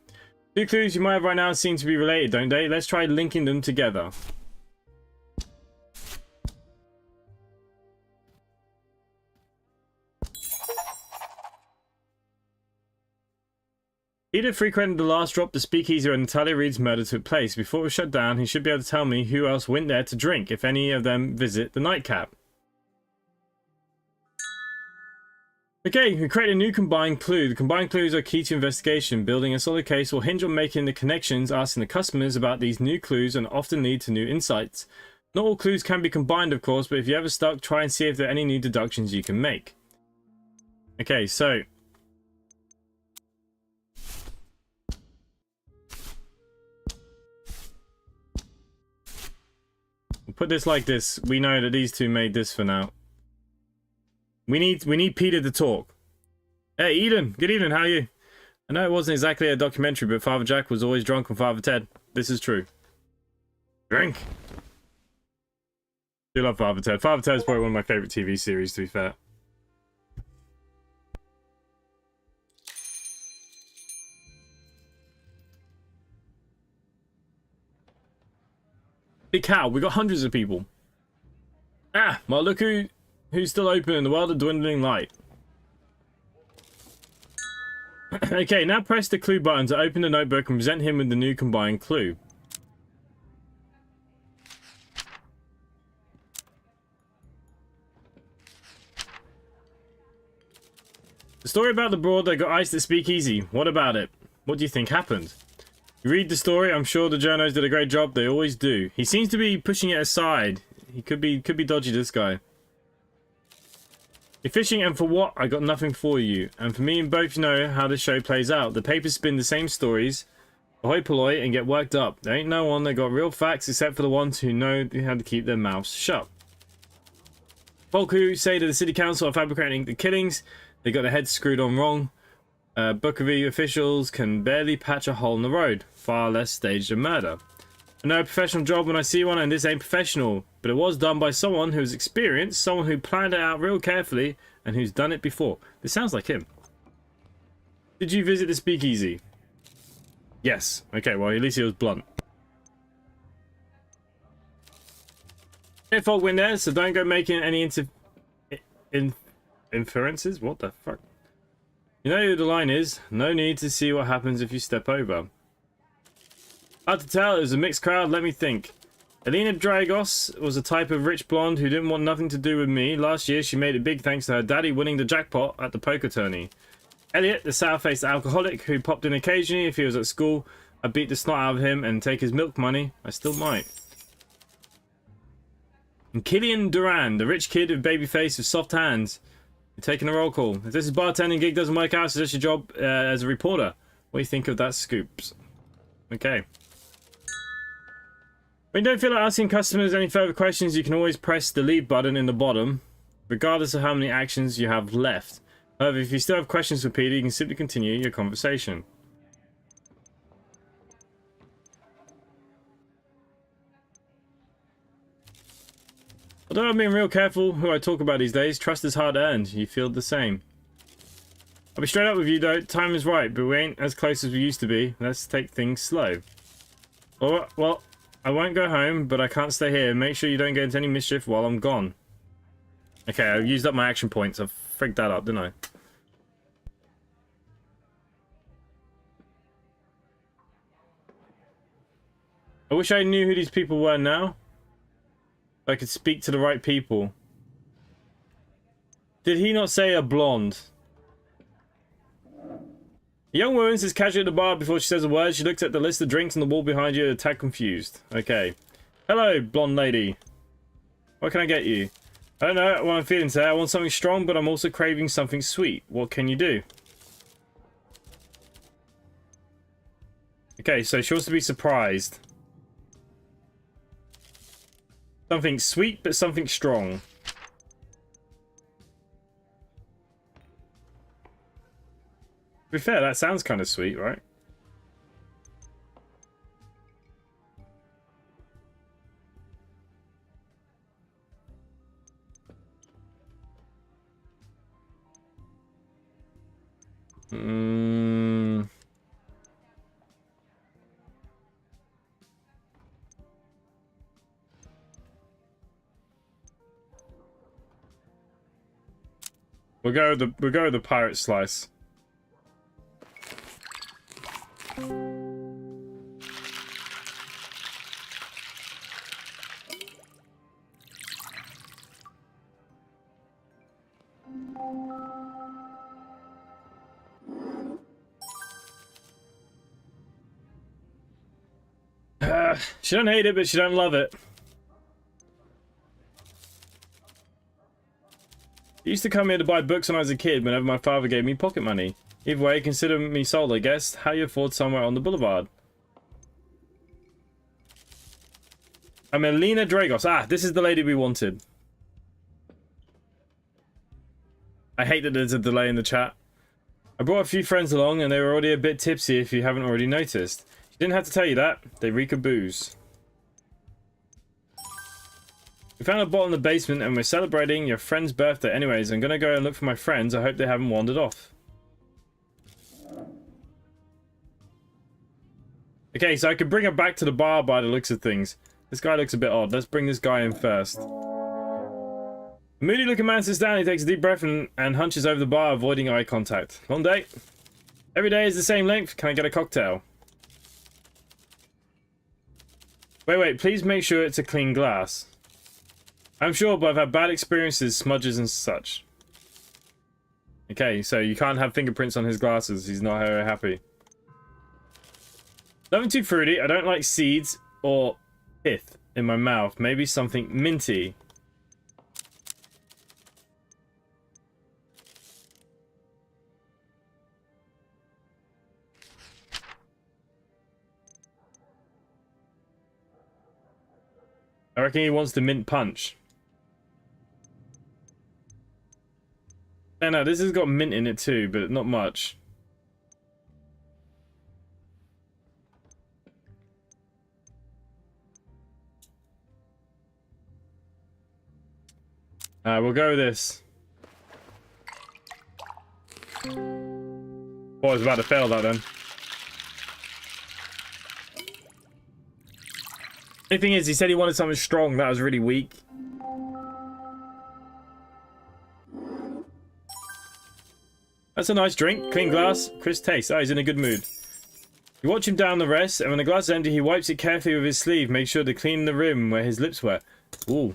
Two clues you might have right now seem to be related, don't they? Let's try linking them together. Edith frequented the last drop, the speakeasy where Natalia Reed's murder took place. Before it was shut down, he should be able to tell me who else went there to drink, if any of them visit the Nightcap. Okay, we create a new combined clue. The combined clues are key to investigation. Building a solid case will hinge on making the connections, asking the customers about these new clues, and often lead to new insights. Not all clues can be combined, of course, but if you're ever stuck, try and see if there are any new deductions you can make. Okay, so... we'll put this like this. We know that these two made this for now. We need Peter to talk. Hey, Eden. Good evening. How are you? I know it wasn't exactly a documentary, but Father Jack was always drunk on Father Ted. This is true. Drink. I do love Father Ted. Father Ted is probably one of my favorite TV series, to be fair. Big cow. We got hundreds of people. Ah, well, look who's still open in the world of dwindling light. Okay, now press the clue button to open the notebook and present him with the new combined clue. The story about the broad that got iced at Speakeasy. What about it? What do you think happened? You read the story, I'm sure the journos did a great job, they always do. He seems to be pushing it aside. He could be dodgy, this guy. You're fishing, and for what? I got nothing for you. And for me and both know how the show plays out. The papers spin the same stories, ahoy polloi, and get worked up. There ain't no one that got real facts except for the ones who know how to keep their mouths shut. Folk who say that the city council are fabricating the killings, they got their heads screwed on wrong. Bookery officials can barely patch a hole in the road, far less stage a murder. I know a professional job when I see one, and this ain't professional, but it was done by someone who's experienced, someone who planned it out real carefully, and who's done it before. This sounds like him. Did you visit the Speakeasy? Yes. Okay, well, at least he was blunt. Folk went there, so don't go making any inferences. What the fuck? You know who the line is. No need to see what happens if you step over. Hard to tell. It was a mixed crowd. Let me think. Elena Dragos was a type of rich blonde who didn't want nothing to do with me. Last year, she made it big thanks to her daddy winning the jackpot at the poker tourney. Elliot, the sour-faced alcoholic who popped in occasionally if he was at school. I beat the snot out of him and take his milk money. I still might. And Killian Duran, the rich kid with baby face with soft hands. You're taking a roll call. If this is bartending gig doesn't work out, suggest your job as a reporter. What do you think of that, Scoops? Okay. When you don't feel like asking customers any further questions, you can always press the leave button in the bottom, regardless of how many actions you have left. However, if you still have questions for Peter, you can simply continue your conversation. Although I'm being real careful who I talk about these days, trust is hard earned. You feel the same. I'll be straight up with you though, time is right, but we ain't as close as we used to be. Let's take things slow. Well, I won't go home, but I can't stay here. Make sure you don't get into any mischief while I'm gone. Okay, I've used up my action points. I've frigged that up, didn't I? I wish I knew who these people were now. I could speak to the right people. Did he not say a blonde? A young woman sits casually at the bar before she says a word. She looked at the list of drinks on the wall behind you, a tad confused. Okay. Hello, blonde lady. What can I get you? I don't know what I'm feeling today. I want something strong, but I'm also craving something sweet. What can you do? Okay, so she wants to be surprised. Something sweet, but something strong. To be fair, that sounds kind of sweet, right? We'll go with the pirate slice. She don't hate it, but she don't love it. I used to come here to buy books when I was a kid whenever my father gave me pocket money. Either way, consider me sold, I guess. How you afford somewhere on the boulevard? I'm Elena Dragos. Ah, this is the lady we wanted. I hate that there's a delay in the chat. I brought a few friends along and they were already a bit tipsy if you haven't already noticed. She didn't have to tell you that. They reek of booze. We found a bottle in the basement and we're celebrating your friend's birthday. Anyways, I'm gonna go and look for my friends. I hope they haven't wandered off. Okay, so I could bring her back to the bar by the looks of things. This guy looks a bit odd. Let's bring this guy in first. A moody looking man sits down, he takes a deep breath and hunches over the bar, avoiding eye contact. Long day. Every day is the same length. Can I get a cocktail? Wait, please make sure it's a clean glass. I'm sure, but I've had bad experiences, smudges and such. Okay, so you can't have fingerprints on his glasses. He's not very happy. Nothing too fruity. I don't like seeds or pith in my mouth. Maybe something minty. I reckon he wants the mint punch. No, this has got mint in it too, but not much. We'll go with this. Oh, I was about to fail that then. The thing is, he said he wanted something strong. That was really weak. That's a nice drink. Clean glass. Crisp taste. Oh, he's in a good mood. You watch him down the rest, and when the glass is empty, he wipes it carefully with his sleeve. Make sure to clean the rim where his lips were. Ooh.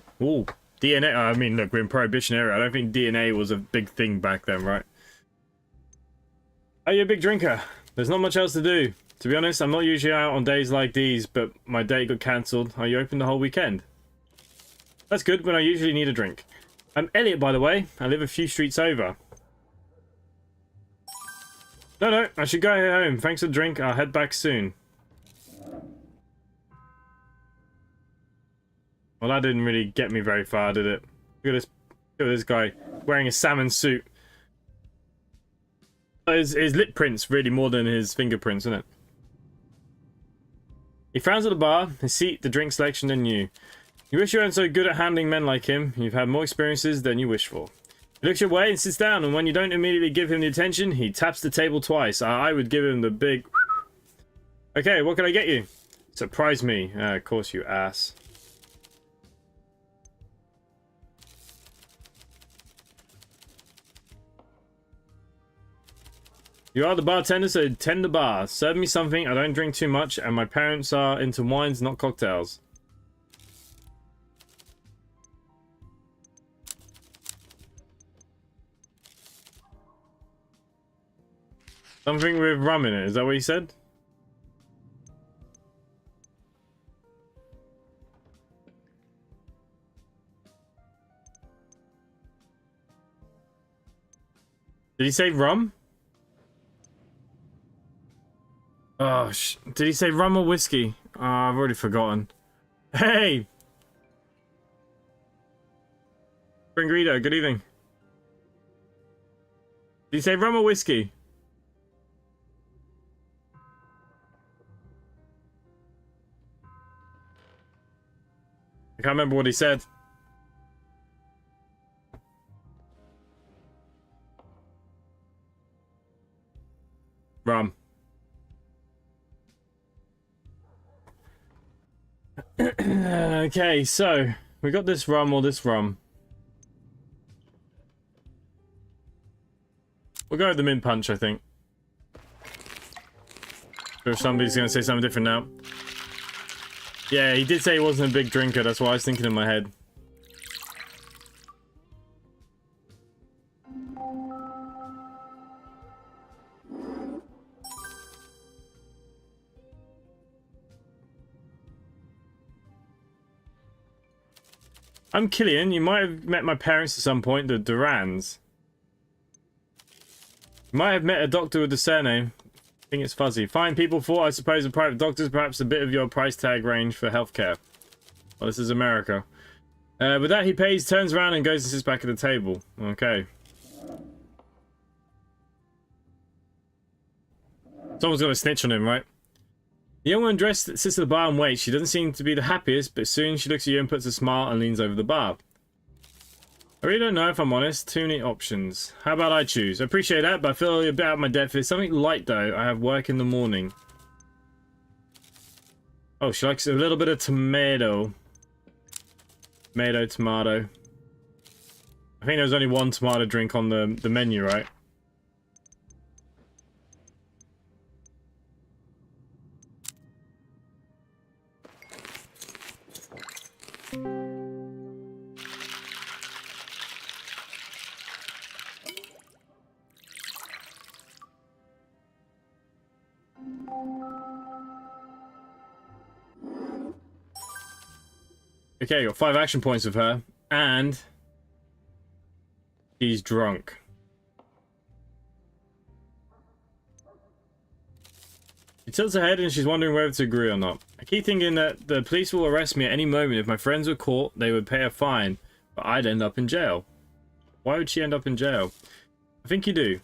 DNA. I mean, look, we're in Prohibition era. I don't think DNA was a big thing back then, right? Are you a big drinker? There's not much else to do. To be honest, I'm not usually out on days like these, but my date got cancelled. Are you open the whole weekend? That's good, when I usually need a drink. I'm Elliot, by the way. I live a few streets over. No, I should go home. Thanks for the drink. I'll head back soon. Well, that didn't really get me very far, did it? Look at this guy wearing a salmon suit. His lip prints really more than his fingerprints, isn't it? He frowns at the bar, his seat, the drink selection, and you. You wish you weren't so good at handling men like him. You've had more experiences than you wish for. He looks your way and sits down, and when you don't immediately give him the attention, he taps the table twice. I would give him the big... Okay, what can I get you? Surprise me. Of course, you ass. You are the bartender, so tend the bar. Serve me something. I don't drink too much, and my parents are into wines, not cocktails. Something with rum in it. Is that what he said? Did he say rum? Oh, did he say rum or whiskey? Oh, I've already forgotten. Hey! Greedo, good evening. Did he say rum or whiskey? I can't remember what he said. Rum. Okay, so we got this rum or this rum. We'll go with the mint punch, I think. If somebody's gonna say something different now. Yeah, he did say he wasn't a big drinker, that's what I was thinking in my head. I'm Killian. You might have met my parents at some point, the Durans. You might have met a doctor with the surname. I think it's fuzzy. Fine people for, I suppose, a private doctor's perhaps a bit of your price tag range for healthcare. Well, this is America. With that, he pays, turns around, and goes and sits back at the table. Okay. Someone's going to snitch on him, right? The young one dressed sits at the bar and waits. She doesn't seem to be the happiest, but soon she looks at you and puts a smile and leans over the bar. I really don't know, if I'm honest. Too many options. How about I choose? I appreciate that, but I feel a bit out of my depth. It's something light, though. I have work in the morning. Oh, she likes a little bit of tomato. Tomato. I think there was only one tomato drink on the menu, right? Okay, got 5 action points with her, and she's drunk. She tilts her head and she's wondering whether to agree or not. I keep thinking that the police will arrest me at any moment. If my friends were caught, they would pay a fine, but I'd end up in jail. Why would she end up in jail? I think you do.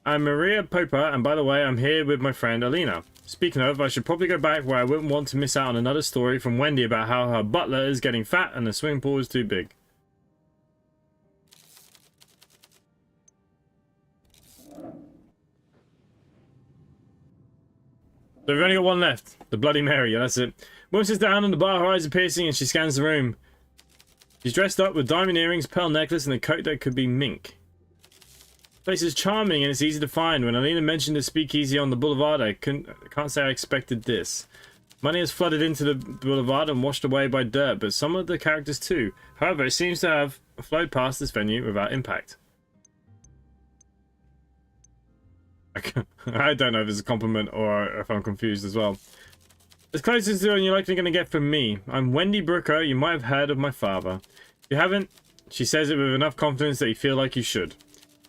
I'm Maria Popa, and by the way, I'm here with my friend Alina. Speaking of, I should probably go back where I wouldn't want to miss out on another story from Wendy about how her butler is getting fat and the swimming pool is too big. So we've only got one left. The Bloody Mary, yeah, that's it. Woman sits down on the bar, her eyes are piercing, and she scans the room. She's dressed up with diamond earrings, pearl necklace, and a coat that could be mink. The place is charming and it's easy to find. When Alina mentioned the speakeasy on the boulevard, I can't say I expected this. Money has flooded into the boulevard and washed away by dirt, but some of the characters too. However, it seems to have flowed past this venue without impact. I don't know if it's a compliment or if I'm confused as well. As close as you're likely going to get from me. I'm Wendy Brooker. You might have heard of my father. If you haven't, she says it with enough confidence that you feel like you should.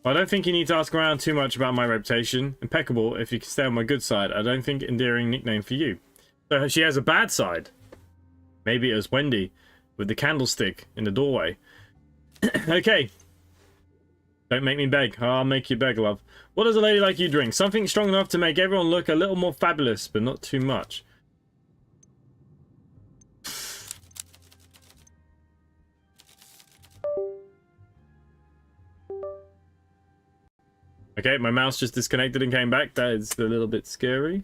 Well, I don't think you need to ask around too much about my reputation. Impeccable if you can stay on my good side. I don't think endearing nickname for you. So she has a bad side. Maybe it was Wendy with the candlestick in the doorway. Okay. Don't make me beg. I'll make you beg, love. What does a lady like you drink? Something strong enough to make everyone look a little more fabulous, but not too much. Okay, my mouse just disconnected and came back. That is a little bit scary.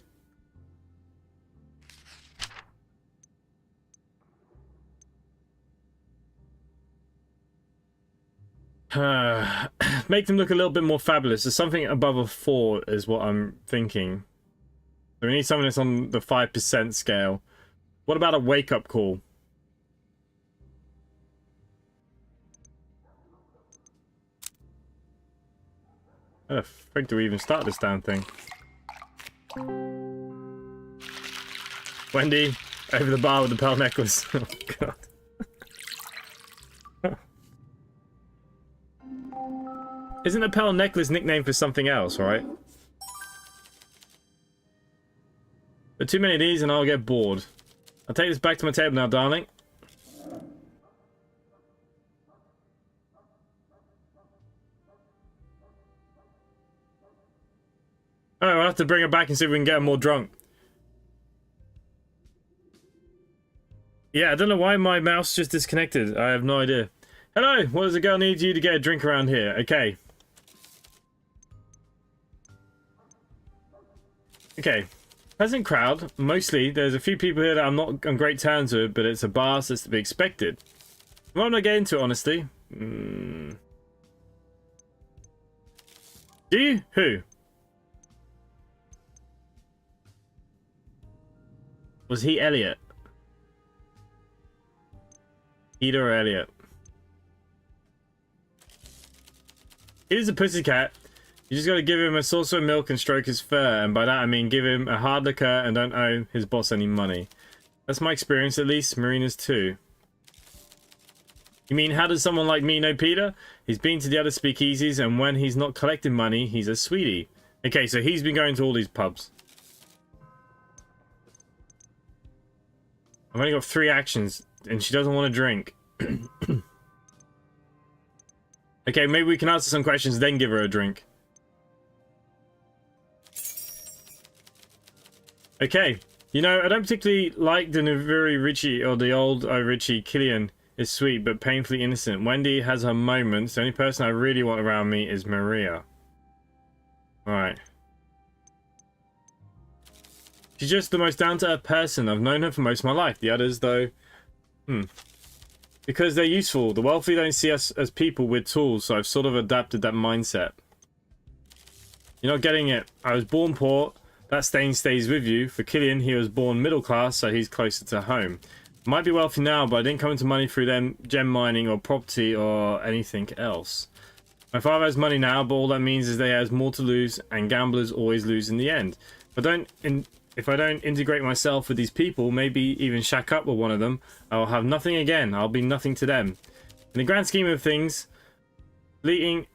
Make them look a little bit more fabulous. There's something above a 4 is what I'm thinking. So we need something that's on the 5% scale. What about a wake-up call? How the frick do we even start this damn thing? Wendy, over the bar with the pearl necklace. Oh, God. Isn't the pearl necklace nickname for something else, right? But too many of these and I'll get bored. I'll take this back to my table now, darling. Oh, I'll have to bring her back and see if we can get her more drunk. Yeah, I don't know why my mouse just disconnected. I have no idea. Hello, what does a girl need you to get a drink around here? Okay. Okay. Pleasant crowd. Mostly, there's a few people here that I'm not on great terms with, but it's a bar, so it's to be expected. I'm not getting into it, honestly. Do you? Who? Was he Elliot? Peter or Elliot? He's a pussycat. You just gotta give him a saucer of milk and stroke his fur, and by that I mean give him a hard liquor and don't owe his boss any money. That's my experience, at least. Marina's too. You mean, how does someone like me know Peter? He's been to the other speakeasies, and when he's not collecting money, he's a sweetie. Okay, so he's been going to all these pubs. I've only got 3 actions, and she doesn't want to drink. Okay, maybe we can answer some questions, then give her a drink. Okay, you know, I don't particularly like the Naviri Richie or the old Richie. Killian is sweet but painfully innocent. Wendy has her moments. The only person I really want around me is Maria. Alright. She's just the most down-to-earth person. I've known her for most of my life. The others, though, because they're useful. The wealthy don't see us as people with tools, so I've sort of adapted that mindset. You're not getting it. I was born poor. That stain stays with you. For Killian, he was born middle class, so he's closer to home. Might be wealthy now, but I didn't come into money through them gem mining or property or anything else. My father has money now, but all that means is that he has more to lose, and gamblers always lose in the end. If I don't integrate myself with these people, maybe even shack up with one of them, I'll have nothing again. I'll be nothing to them. In the grand scheme of things, fleeting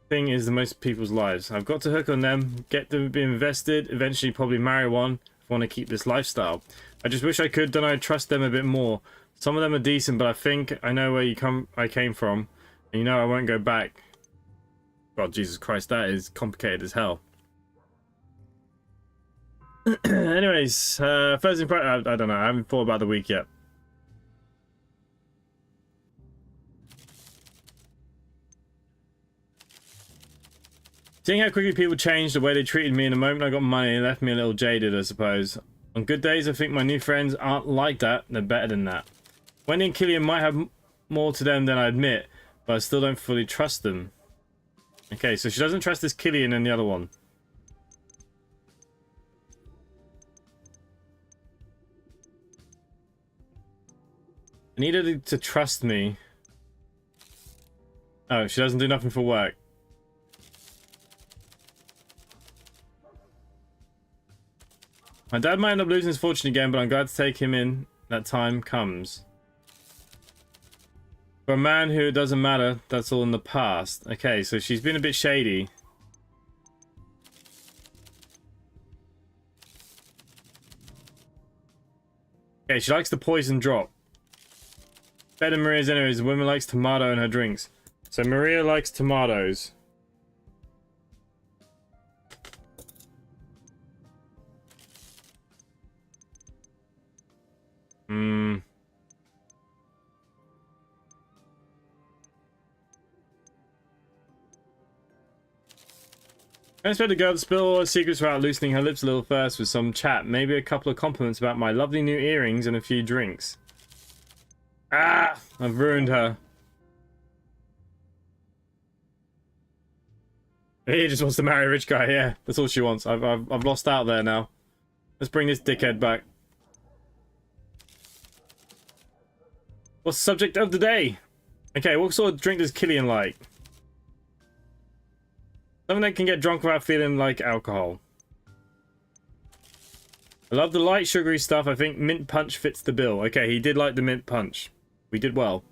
thing is the most people's lives. I've got to hook on them, get them to be invested, eventually probably marry one if I want to keep this lifestyle. I just wish I could, then I'd trust them a bit more. Some of them are decent, but I think I know where I came from, and you know I won't go back. God, Jesus Christ, that is complicated as hell. Anyways, first impression, I don't know, I haven't thought about the week yet. Seeing how quickly people changed the way they treated me in the moment I got money, it left me a little jaded, I suppose. On good days, I think my new friends aren't like that, they're better than that. Wendy and Killian might have more to them than I admit, but I still don't fully trust them. Okay, so she doesn't trust this Killian and the other one. I need her to trust me. Oh, she doesn't do nothing for work. My dad might end up losing his fortune again, but I'm glad to take him in. That time comes. For a man who it doesn't matter, that's all in the past. Okay, so she's been a bit shady. Okay, she likes the poison drop. Better than Maria's anyways. The woman likes tomato in her drinks. So Maria likes tomatoes. I expect the girl to spill all her secrets without loosening her lips a little first with some chat. Maybe a couple of compliments about my lovely new earrings and a few drinks. Ah! I've ruined her. He just wants to marry a rich guy, yeah. That's all she wants. I've lost out there now. Let's bring this dickhead back. What's the subject of the day? Okay, what sort of drink does Killian like? Something that can get drunk without feeling like alcohol. I love the light sugary stuff. I think mint punch fits the bill. Okay, he did like the mint punch. We did well.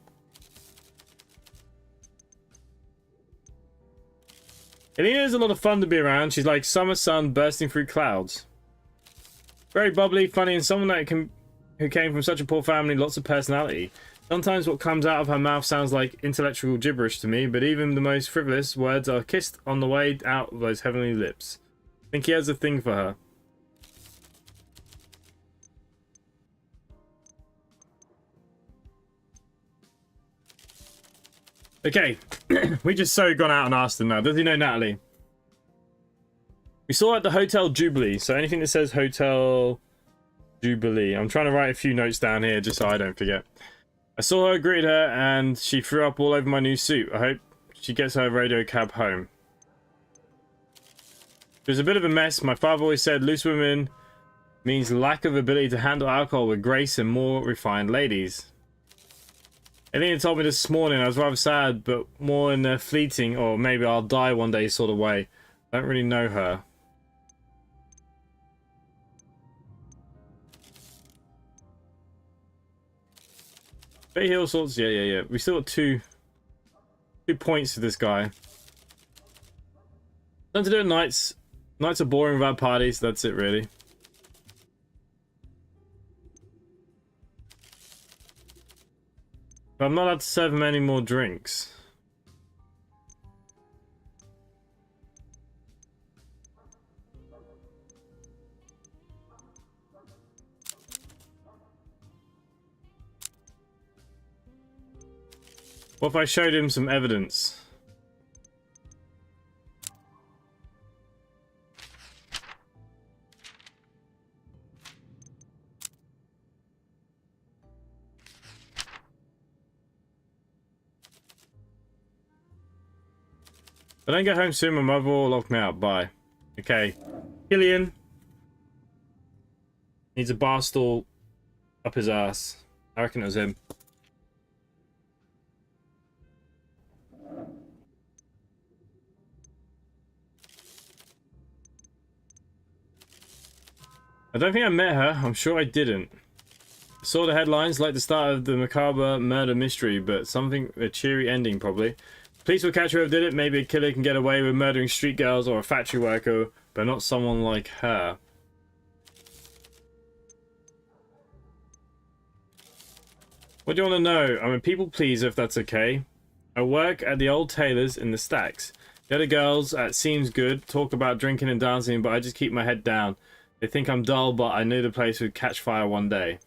Elena is a lot of fun to be around. She's like summer sun bursting through clouds. Very bubbly, funny, and someone that who came from such a poor family, lots of personality. Sometimes what comes out of her mouth sounds like intellectual gibberish to me, but even the most frivolous words are kissed on the way out of those heavenly lips. I think he has a thing for her. Okay, we just so gone out and asked him now. Does he know Natalie? We saw her at the Hotel Jubilee, so anything that says Hotel Jubilee. I'm trying to write a few notes down here just so I don't forget. I saw her, greeted her, and she threw up all over my new suit. I hope she gets her radio cab home. It was a bit of a mess. My father always said loose women means lack of ability to handle alcohol with grace and more refined ladies. Elena told me this morning. I was rather sad, but more in a fleeting or maybe I'll die one day sort of way. I don't really know her. Bay Hill sorts. Yeah. We still got two points to this guy. Nothing to do at nights. Nights are boring without parties. That's it, really. But I'm not allowed to serve him any more drinks. What if I showed him some evidence? If I don't get home soon, my mother will lock me out. Bye. Okay. Killian needs a bar stool up his ass. I reckon it was him. I don't think I met her. I'm sure I didn't. I saw the headlines like the start of the macabre murder mystery, but something a cheery ending probably. Police will catch whoever did it. Maybe a killer can get away with murdering street girls or a factory worker, but not someone like her. What do you want to know? I'm a people pleaser, if that's okay. I work at the old tailor's in the stacks. The other girls at Seems Good talk about drinking and dancing, but I just keep my head down. They think I'm dull, but I knew the place would catch fire one day.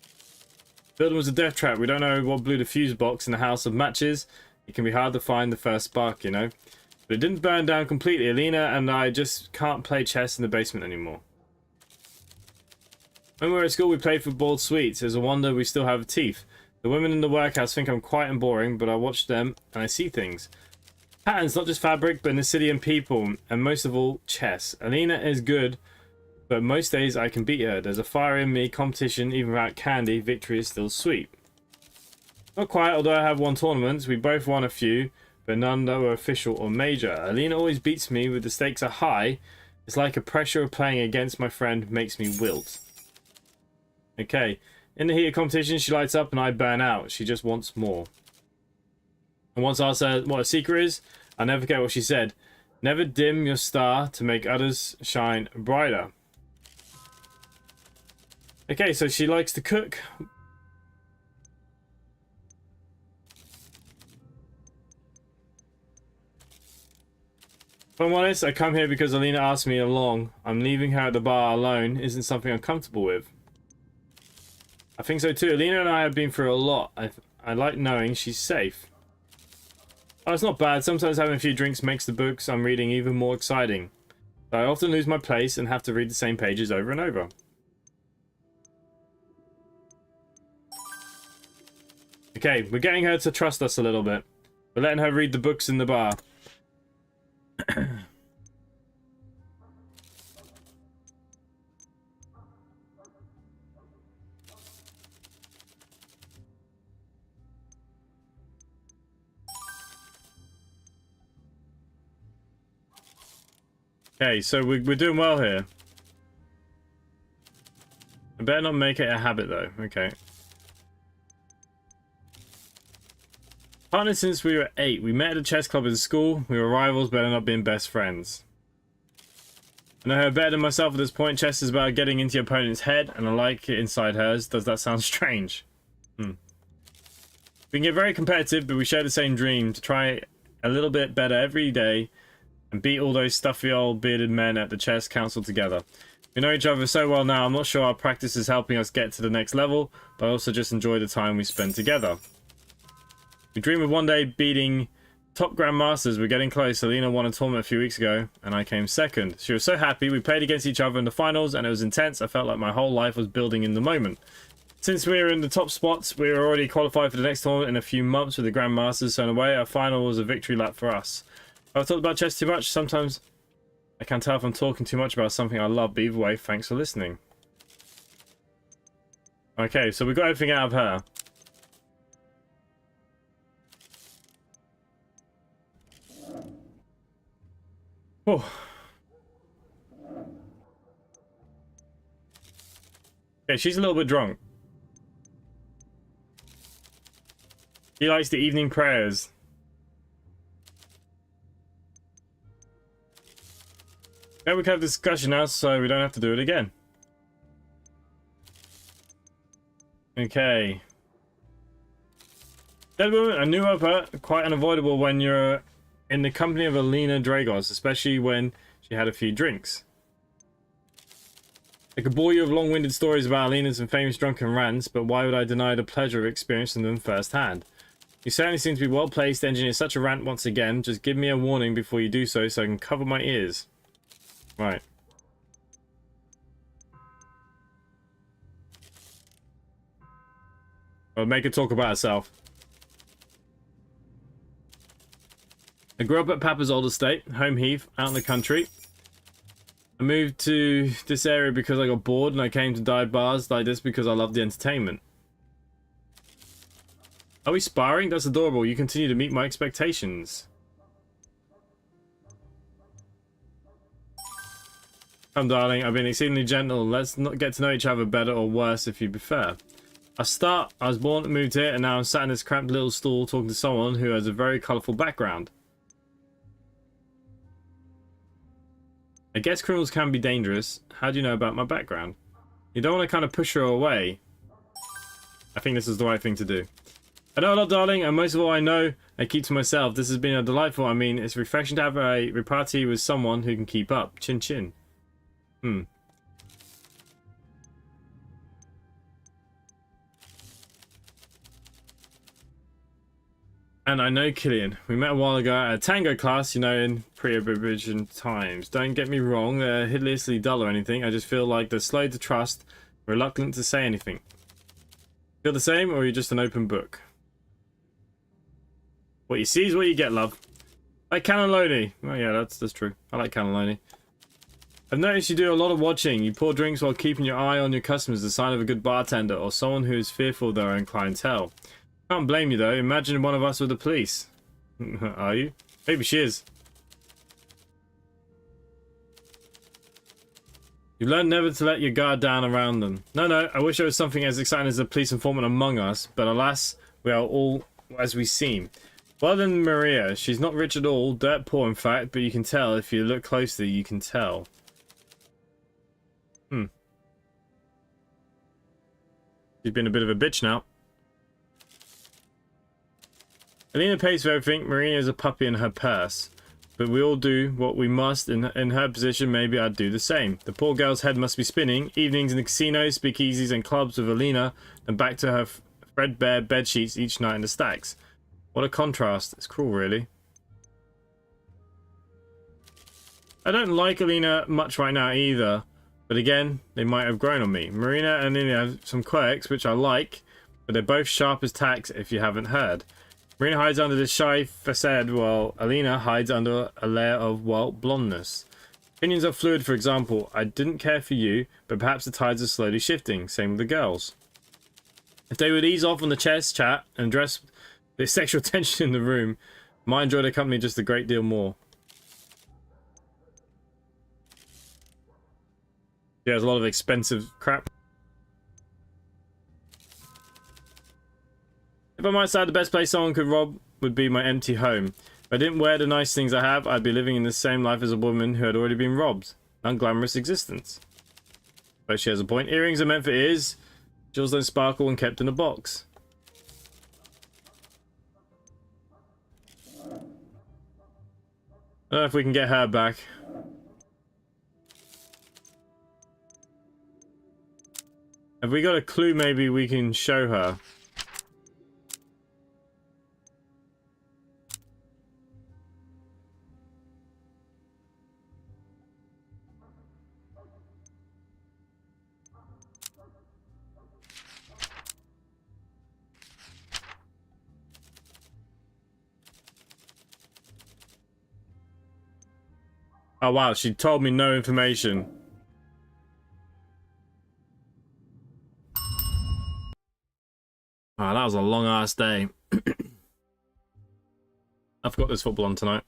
The building was a death trap. We don't know what blew the fuse box in the house of matches. It can be hard to find the first spark, you know. But it didn't burn down completely. Alina and I just can't play chess in the basement anymore. When we were at school, we played for boiled sweets. It's a wonder we still have teeth. The women in the workhouse think I'm quiet and boring, but I watch them and I see things. Patterns, not just fabric, but in the city and people, and most of all, chess. Alina is good, but most days I can beat her. There's a fire in me, competition, even without candy, victory is still sweet. Not quite, although I have won tournaments. We both won a few, but none that were official or major. Alina always beats me with the stakes are high. It's like a pressure of playing against my friend makes me wilt. Okay. In the heat of competition, she lights up and I burn out. She just wants more. And once I asked her what a secret is, I'll never forget what she said. Never dim your star to make others shine brighter. Okay, so she likes to cook. If I'm honest, I come here because Alina asked me along. I'm leaving her at the bar alone isn't something I'm comfortable with. I think so too. Alina and I have been through a lot. I like knowing she's safe. Oh, it's not bad. Sometimes having a few drinks makes the books I'm reading even more exciting. But I often lose my place and have to read the same pages over and over. Okay, we're getting her to trust us a little bit. We're letting her read the books in the bar. Okay, so we're doing well here. I better not make it a habit though. Okay. Partnered since we were 8. We met at a chess club in school. We were rivals, but ended up being best friends. I know her better than myself at this point. Chess is about getting into your opponent's head, and I like it inside hers. Does that sound strange? We can get very competitive, but we share the same dream to try a little bit better every day and beat all those stuffy old bearded men at the chess council together. We know each other so well now. I'm not sure our practice is helping us get to the next level, but I also just enjoy the time we spend together. We dream of one day beating top grandmasters. We're getting close. Alina won a tournament a few weeks ago, and I came second. She was so happy. We played against each other in the finals, and it was intense. I felt like my whole life was building in the moment. Since we were in the top spots, we were already qualified for the next tournament in a few months with the grandmasters, so in a way, our final was a victory lap for us. I've talked about chess too much. Sometimes I can't tell if I'm talking too much about something I love, but either way, thanks for listening. Okay, so we got everything out of her. Oh. Okay, she's a little bit drunk. He likes the evening prayers. Maybe we can have a discussion now so we don't have to do it again. Okay. Dead woman, a new upper, quite unavoidable when you're in the company of Alina Dragos, especially when she had a few drinks. I could bore you with long-winded stories about Alina's and famous drunken rants, but why would I deny the pleasure of experiencing them firsthand? You certainly seem to be well-placed to engineer such a rant once again. Just give me a warning before you do so I can cover my ears. Right. I'll make her talk about herself. I grew up at Papa's old estate, Home Heath, out in the country. I moved to this area because I got bored and I came to dive bars like this because I love the entertainment. Are we sparring? That's adorable. You continue to meet my expectations. Come, darling. I've been exceedingly gentle. Let's not get to know each other better or worse if you prefer. I was born and moved here and now I'm sat in this cramped little stool talking to someone who has a very colourful background. I guess criminals can be dangerous. How do you know about my background? You don't want to kind of push her away. I think this is the right thing to do. I know a lot, darling, and most of all I know, I keep to myself. This has been a delightful, it's refreshing to have a repartee with someone who can keep up. Chin chin. And I know Killian. We met a while ago at a tango class, you know, in prohibition times. Don't get me wrong, they're hideously dull or anything. I just feel like they're slow to trust, reluctant to say anything. Feel the same, or are you just an open book? What you see is what you get, love. Like cannelloni. Oh yeah, that's true. I like cannelloni. I've noticed you do a lot of watching. You pour drinks while keeping your eye on your customers, a sign of a good bartender, or someone who is fearful of their own clientele. Can't blame you though. Imagine one of us with the police. Are you? Maybe she is. You learn never to let your guard down around them. No, I wish there was something as exciting as a police informant among us, but alas, we are all as we seem. Well then, Maria, she's not rich at all, dirt poor in fact, but you can tell if you look closely, you can tell. She's been a bit of a bitch now. Alina pays for everything. Marina is a puppy in her purse. But we all do what we must. In her position, maybe I'd do the same. The poor girl's head must be spinning. Evenings in the casinos, speakeasies and clubs with Alina. And back to her threadbare bed sheets each night in the stacks. What a contrast. It's cruel, really. I don't like Alina much right now either. But again, they might have grown on me. Marina and Alina have some quirks, which I like. But they're both sharp as tacks if you haven't heard. Marina hides under this shy facade while Alina hides under a layer of, well, blondness. Opinions are fluid, for example. I didn't care for you, but perhaps the tides are slowly shifting. Same with the girls. If they would ease off on the chess chat and address the sexual tension in the room, I might enjoy their company just a great deal more. Yeah, there's a lot of expensive crap. If I might say, the best place someone could rob would be my empty home. If I didn't wear the nice things I have, I'd be living in the same life as a woman who had already been robbed. An unglamorous existence. But she has a point. Earrings are meant for ears. Jewels don't sparkle when kept in a box. I don't know if we can get her back. Have we got a clue maybe we can show her? Oh wow, she told me no information. Oh, that was a long ass day. I've got this football on tonight.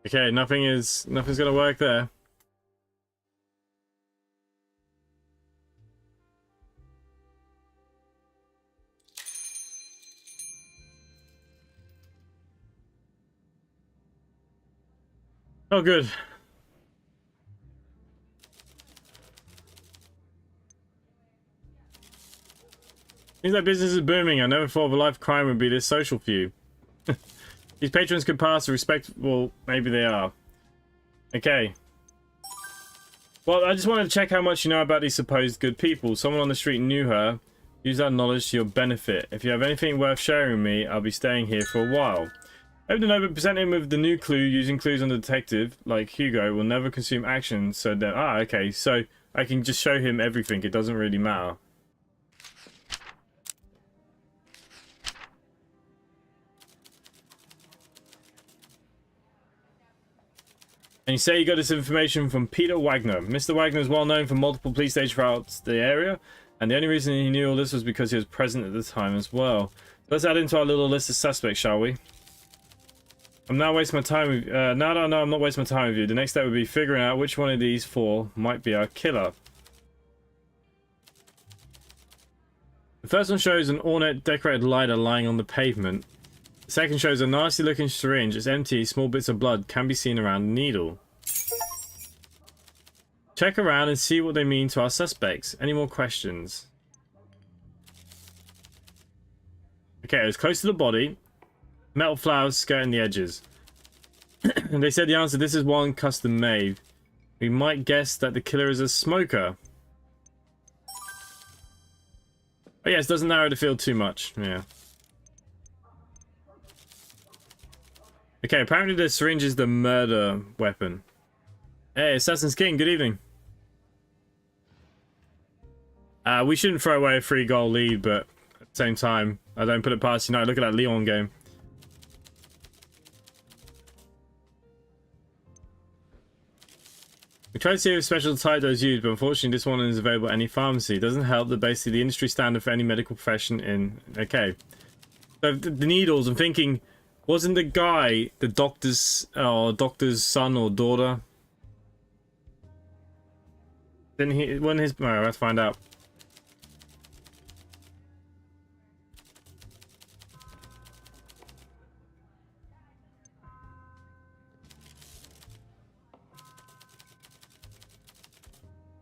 Okay, nothing's gonna work there. Oh, good. Seems like business is booming. I never thought a life crime would be this social for you. These patrons could pass a respectable... Maybe they are. Okay. Well, I just wanted to check how much you know about these supposed good people. Someone on the street knew her. Use that knowledge to your benefit. If you have anything worth sharing with me, I'll be staying here for a while. Open the notebook, present him with the new clue. Using clues on the detective, like Hugo, will never consume action. So then... Ah, okay. So I can just show him everything. It doesn't really matter. And you say you got this information from Peter Wagner. Mr. Wagner is well known for multiple police stations throughout the area, and the only reason he knew all this was because he was present at the time as well. Let's add into our little list of suspects, shall we? I'm now wasting my time with no, I'm not wasting my time with you. The next step would be figuring out which one of these four might be our killer. The first one shows an ornate decorated lighter lying on the pavement. The second shows a nasty looking syringe. It's empty, small bits of blood can be seen around the needle. Check around and see what they mean to our suspects. Any more questions? Okay, it's close to the body. Metal flowers skirting the edges. And they said the answer, this is one custom made. We might guess that the killer is a smoker. Oh yes, doesn't narrow the field too much. Yeah. Okay, apparently the syringe is the murder weapon. Hey, Assassin's King, good evening. We shouldn't throw away a 3-goal lead, but at the same time, I don't put it past United. Look at that Lyon game. We tried to see if special title is used, but unfortunately this one is available at any pharmacy. It doesn't help that basically the industry standard for any medical profession in... Okay. So the needles, I'm thinking... Wasn't the guy the doctor's son or daughter? Didn't he? When his? Oh, let's find out.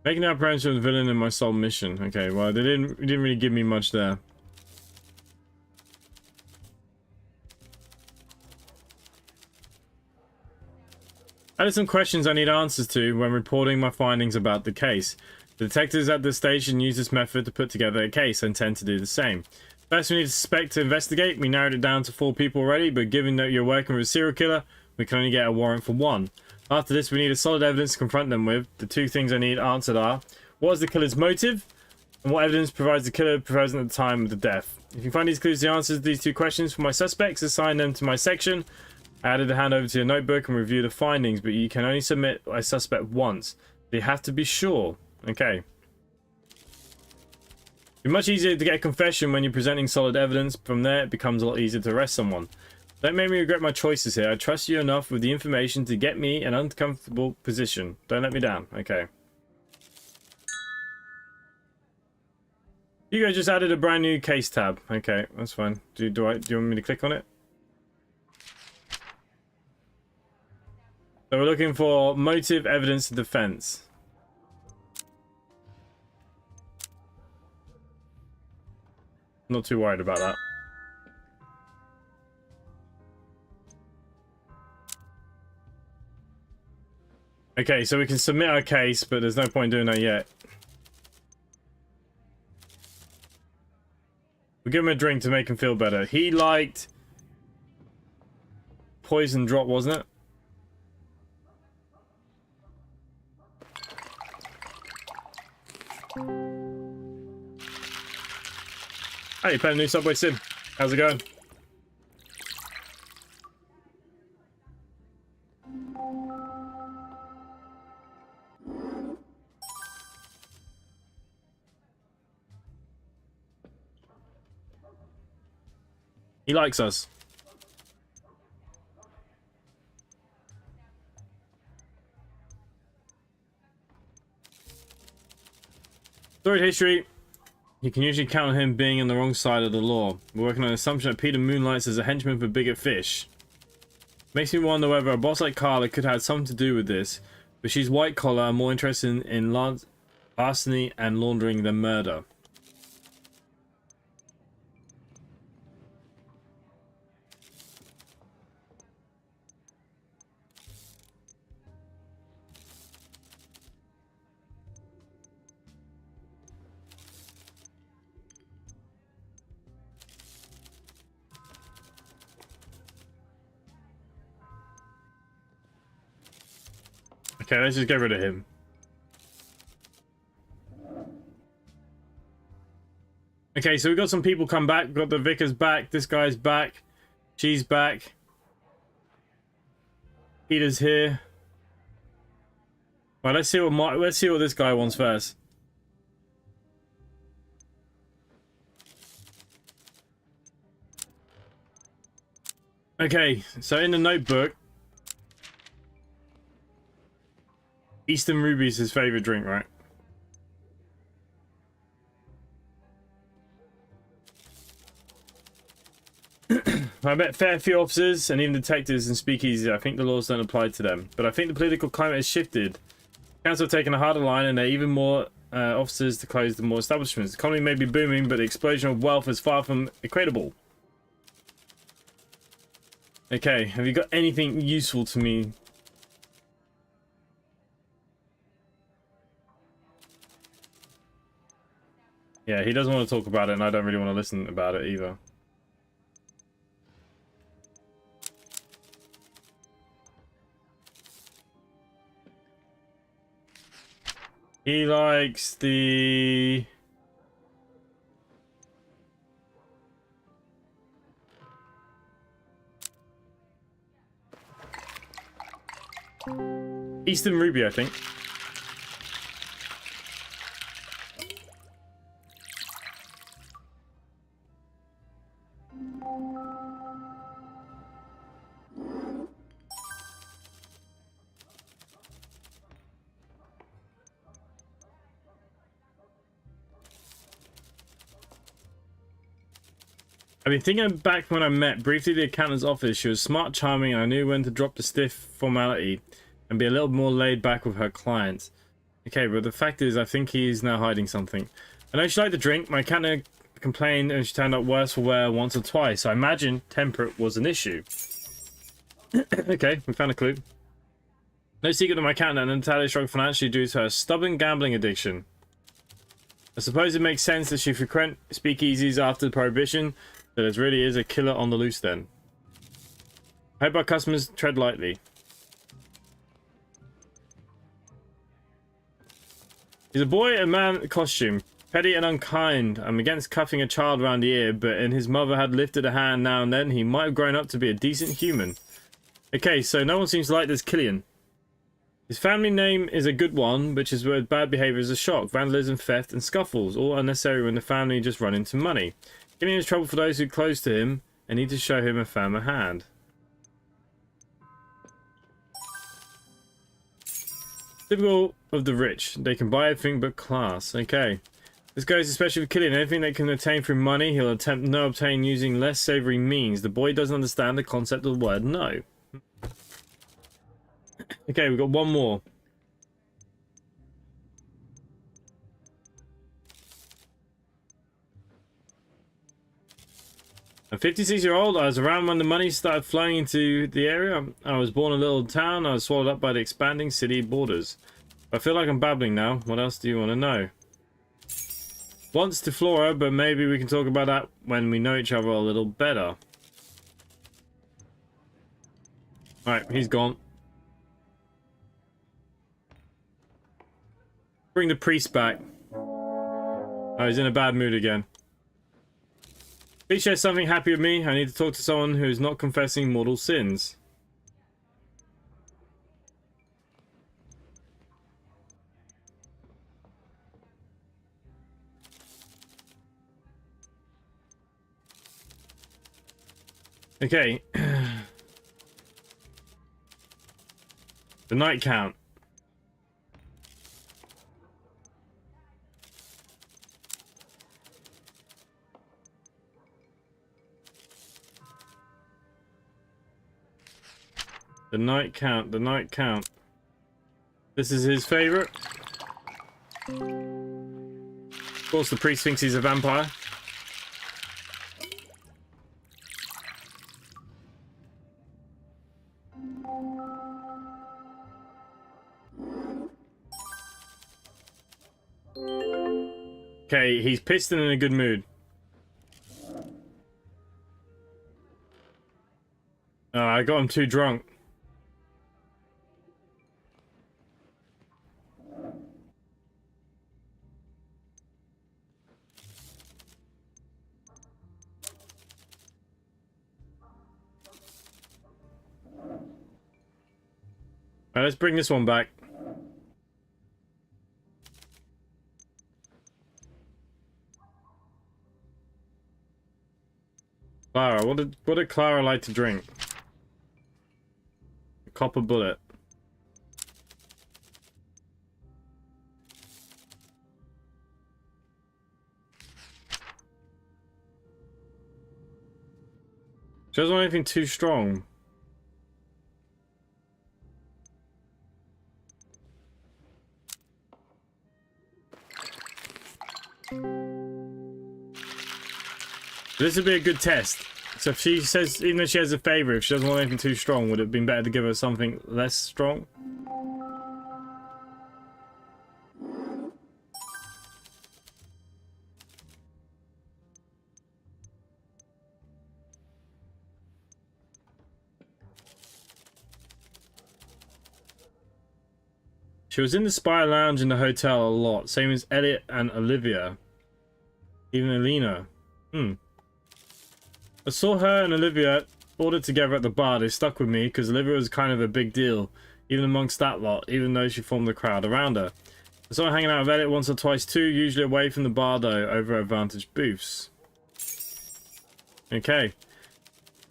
Making out appearance of the villain in my sole mission. Okay, well they didn't really give me much there. I had some questions I need answers to when reporting my findings about the case. The detectives at the station use this method to put together a case and tend to do the same. First, we need a suspect to investigate. We narrowed it down to 4 people already, but given that you're working with a serial killer, we can only get a warrant for 1. After this, we need a solid evidence to confront them with. The 2 things I need answered are, what is the killer's motive? And what evidence provides the killer present at the time of the death? If you find these clues, the answers to these 2 questions for my suspects, assign them to my section. I added a hand over to your notebook and review the findings, but you can only submit a suspect once. You have to be sure. Okay. It's much easier to get a confession when you're presenting solid evidence. From there, it becomes a lot easier to arrest someone. Don't make me regret my choices here. I trust you enough with the information to get me an uncomfortable position. Don't let me down. Okay. You guys just added a brand new case tab. Okay, that's fine. Do you want me to click on it? So we're looking for motive, evidence, defense. Not too worried about that. Okay, so we can submit our case, but there's no point doing that yet. We'll give him a drink to make him feel better. He liked poison drop, wasn't it? Hey, you playing a new Subway Sim. How's it going? He likes us. Storied history. You can usually count on him being on the wrong side of the law. We're working on an assumption that Peter moonlights as a henchman for bigger fish. Makes me wonder whether a boss like Clara could have something to do with this, but she's white collar and more interested in larceny and laundering than murder. Okay, let's just get rid of him. Okay, so we've got some people come back. We've got the vicar's back. This guy's back. She's back. Peter's here. Right, let's see what this guy wants first. Okay, so in the notebook, Eastern Ruby's his favorite drink, right? I met fair few officers and even detectives in speakeasy. I think the laws don't apply to them, but I think the political climate has shifted. Council have taken a harder line, and there are even more officers to close the more establishments. The economy may be booming, but the explosion of wealth is far from equatable. Okay, have you got anything useful to me? Yeah, he doesn't want to talk about it, and I don't really want to listen about it either. He likes the... Eastern Ruby, I think. I've been thinking back when I met briefly the accountant's office. She was smart, charming, and I knew when to drop the stiff formality and be a little more laid back with her clients. Okay, but the fact is, I think he's now hiding something. I know she liked the drink. My accountant complained and she turned up worse for wear once or twice. So I imagine temperate was an issue. Okay, we found a clue. No secret that my accountant entirely struggled financially due to her stubborn gambling addiction. I suppose it makes sense that she frequent speakeasies after the prohibition. That it really is a killer on the loose then. I hope our customers tread lightly. He's a boy in a man costume. Petty and unkind. I'm against cuffing a child round the ear, but if his mother had lifted a hand now and then, he might have grown up to be a decent human. Okay, so no one seems to like this Killian. His family name is a good one, which is where bad behavior is a shock. Vandalism, theft, and scuffles, all unnecessary when the family just run into money. Killian is trouble for those who are close to him and need to show him a firmer hand. Typical of the rich. They can buy everything but class. Okay. This goes especially with Killian. Anything they can attain through money, he'll attempt no obtain using less savory means. The boy doesn't understand the concept of the word no. Okay, we've got one more. I'm 56-year-old. I was around when the money started flowing into the area. I was born in a little town. I was swallowed up by the expanding city borders. I feel like I'm babbling now. What else do you want to know? Once to Flora, but maybe we can talk about that when we know each other a little better. Alright, he's gone. Bring the priest back. Oh, he's in a bad mood again. Please share something happy with me. I need to talk to someone who is not confessing mortal sins. Okay. The night count. The night count, the night count. This is his favorite. Of course, the priest thinks he's a vampire. Okay, he's pissed and in a good mood. I got him too drunk. Alright, let's bring this one back. Clara, what did Clara like to drink? A copper bullet. She doesn't want anything too strong. This would be a good test. So if she says, even though she has a favourite, if she doesn't want anything too strong, would it have been better to give her something less strong? She was in the Spire Lounge in the hotel a lot, same as Elliot and Olivia. Even Alina. I saw her and Olivia ordered together at the bar. They stuck with me because Olivia was kind of a big deal, even amongst that lot, even though she formed a crowd around her. I saw her hanging out with Elliot once or twice too, usually away from the bar though, over at Vantage booths. Okay.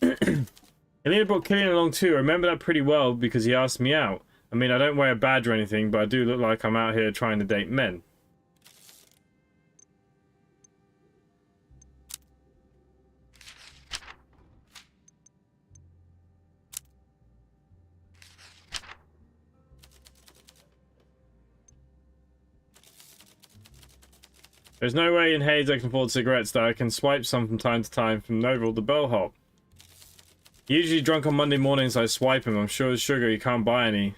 Alina brought Killian along too. I remember that pretty well because he asked me out. I mean, I don't wear a badge or anything, but I do look like I'm out here trying to date men. There's no way in Hades I can afford cigarettes, though I can swipe some from time to time from Noble the bellhop. Usually drunk on Monday mornings, I swipe him. I'm sure as sugar you can't buy any.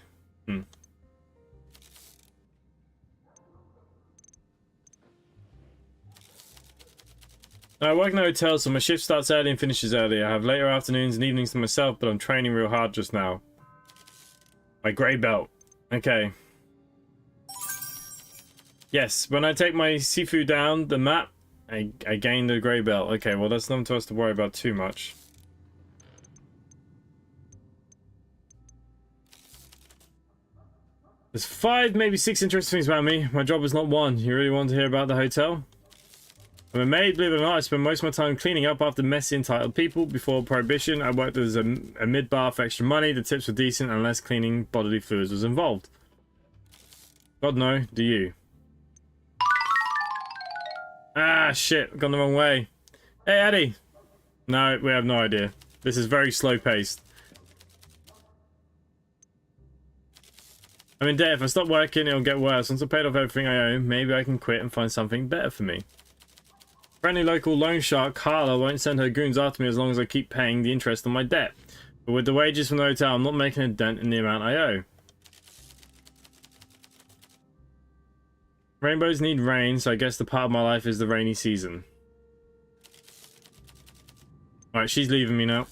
I work in a hotel, so my shift starts early and finishes early. I have later afternoons and evenings to myself, but I'm training real hard just now. My grey belt. Okay. Yes, when I take my Sifu down the map, I gain the grey belt. Okay, well that's nothing to us to worry about too much. There's 5, maybe 6 interesting things about me. My job is not one. You really want to hear about the hotel? I'm a maid, believe it or not. I spend most of my time cleaning up after messy, entitled people. Before Prohibition, I worked as a mid-bar for extra money. The tips were decent and less cleaning bodily fluids was involved. God no, do you? Ah, shit. Gone the wrong way. Hey, Eddie. No, we have no idea. This is very slow-paced. I'm in debt. If I stop working, it'll get worse. Once I've paid off everything I own, maybe I can quit and find something better for me. Friendly local loan shark, Clara, won't send her goons after me as long as I keep paying the interest on my debt. But with the wages from the hotel, I'm not making a dent in the amount I owe. Rainbows need rain, so I guess the part of my life is the rainy season. Alright, she's leaving me now.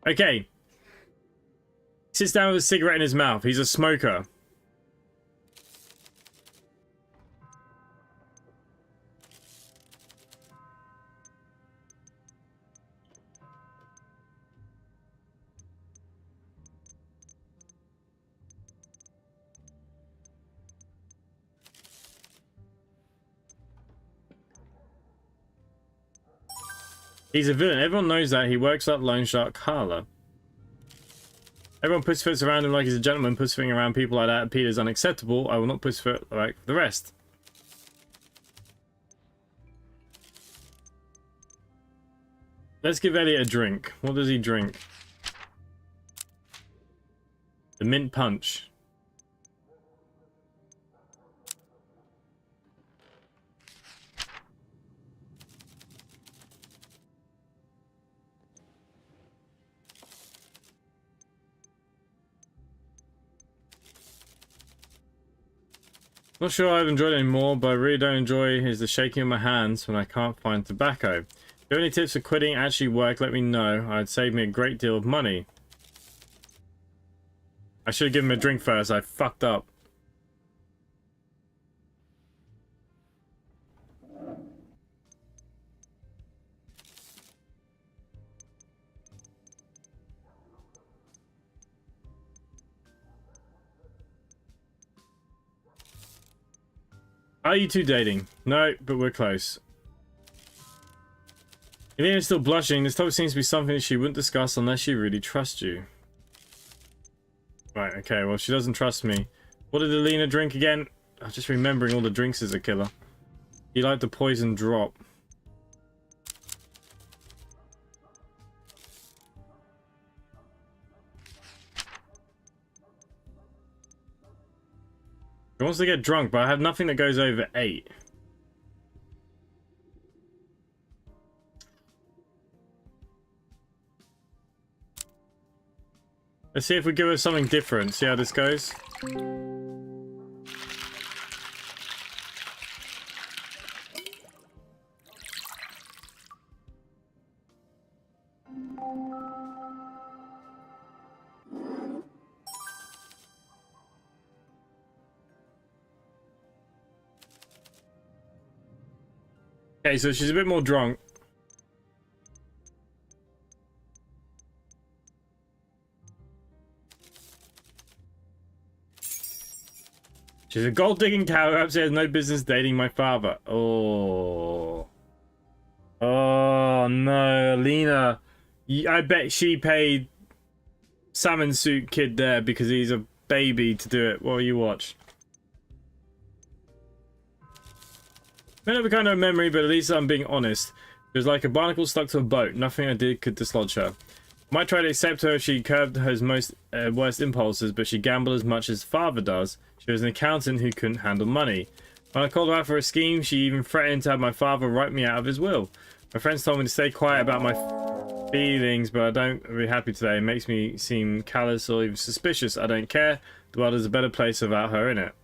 Okay. Sits down with a cigarette in his mouth. He's a smoker. He's a villain. Everyone knows that. He works like loan shark Carla. Everyone pussyfoots around him like he's a gentleman. Pussyfooting around people like that at Peter is unacceptable. I will not pussyfoot like the rest. Let's give Elliot a drink. What does he drink? The mint punch. Not sure I've enjoyed it anymore, but I really don't enjoy is the shaking of my hands when I can't find tobacco. If you have any tips for quitting actually work, let me know. I'd save me a great deal of money. I should have given him a drink first. I fucked up. Are you two dating? No, but we're close. Elena's still blushing. This topic seems to be something that she wouldn't discuss unless she really trusts you. Right, okay, well, she doesn't trust me. What did Elena drink again? I'm just remembering all the drinks is a killer. He liked the poison drop. He wants to get drunk, but I have nothing that goes over 8. Let's see if we give her something different. See how this goes. Okay, so she's a bit more drunk. She's a gold-digging cow who absolutely has no business dating my father. Oh. Oh, no. Alina. I bet she paid Salmon Suit Kid there because he's a baby to do it. What will you watch? I have a kind of memory, but at least I'm being honest. It was like a barnacle stuck to a boat. Nothing I did could dislodge her. I might try to accept her if she curbed her most worst impulses, but she gambled as much as father does. She was an accountant who couldn't handle money. When I called her out for a scheme, she even threatened to have my father write me out of his will. My friends told me to stay quiet about my feelings, but I don't really happy today. It makes me seem callous or even suspicious. I don't care. The world is a better place without her in it.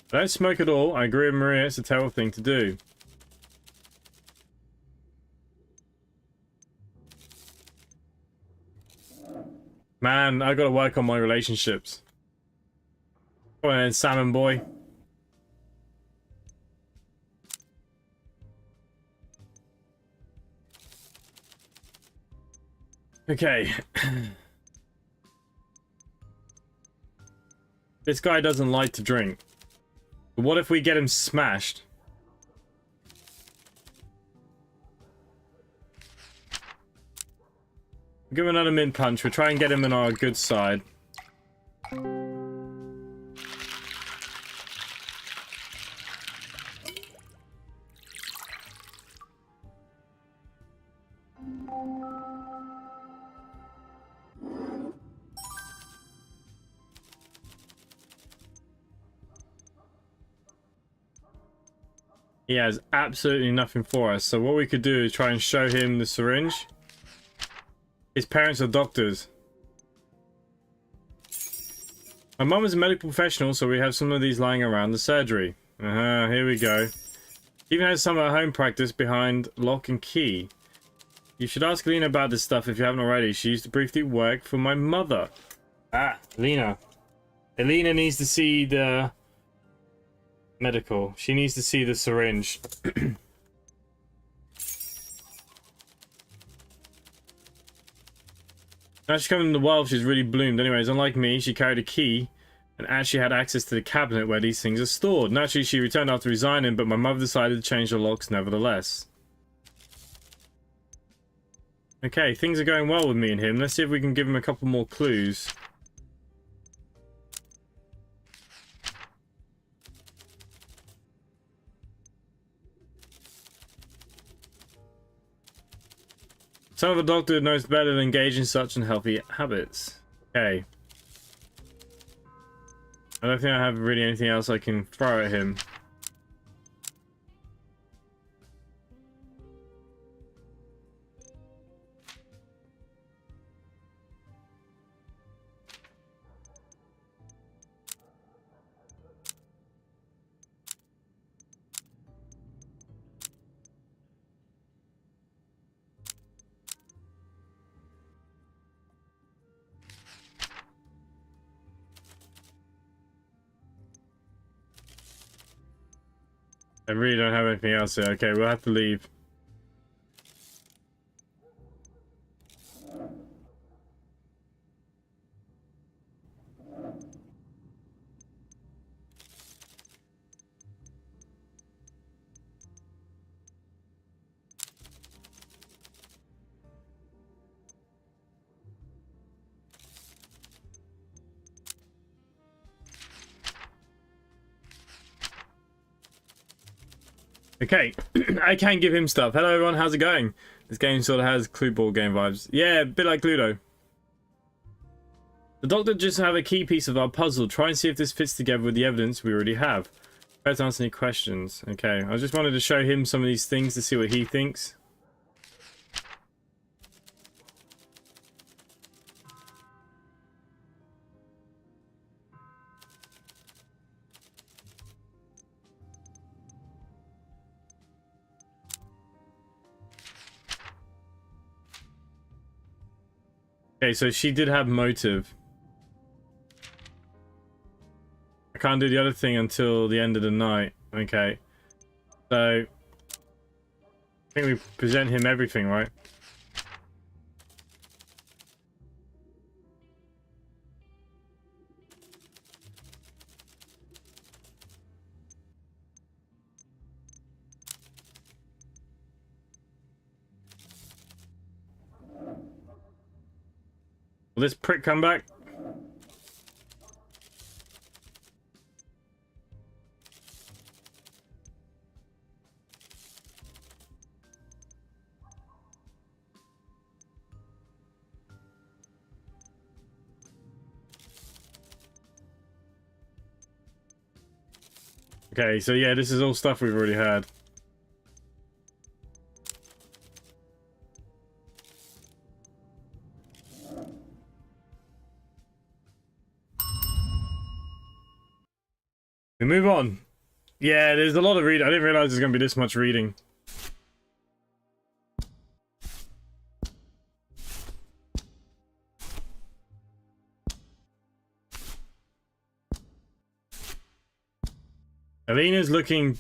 Don't smoke at all. I agree with Maria. It's a terrible thing to do. Man, I gotta work on my relationships. Come on then, salmon boy. Okay. This guy doesn't like to drink. But what if we get him smashed? Give him another mint punch. We'll try and get him on our good side. He has absolutely nothing for us. So what we could do is try and show him the syringe. His parents are doctors. My mum is a medical professional, so we have some of these lying around the surgery. Here we go. Even has some at home practice behind lock and key. You should ask Lena about this stuff if you haven't already. She used to briefly work for my mother. Ah, Lena. Elena needs to see the medical. She needs to see the syringe. Now she's coming in the wild, she's really bloomed. Anyways, unlike me, she carried a key and actually had access to the cabinet where these things are stored. Naturally, she returned after resigning, but my mother decided to change the locks nevertheless. Okay, things are going well with me and him. Let's see if we can give him a couple more clues. Son of a doctor knows better than engage in such unhealthy habits. Okay. I don't think I have really anything else I can throw at him. I really don't have anything else here. Okay, we'll have to leave. Okay, I can give him stuff. Hello everyone, how's it going? This game sort of has Clue ball game vibes. Yeah, a bit like Cluedo. The doctor just have a key piece of our puzzle. Try and see if this fits together with the evidence we already have. Try to answer any questions. Okay, I just wanted to show him some of these things to see what he thinks. Okay, so she did have motive. I can't do the other thing until the end of the night. Okay. So, I think we present him everything, right? Will this prick come back? Okay, so yeah, this is all stuff we've already had. We move on. Yeah, there's a lot of reading. I didn't realize there's going to be this much reading. Alina's looking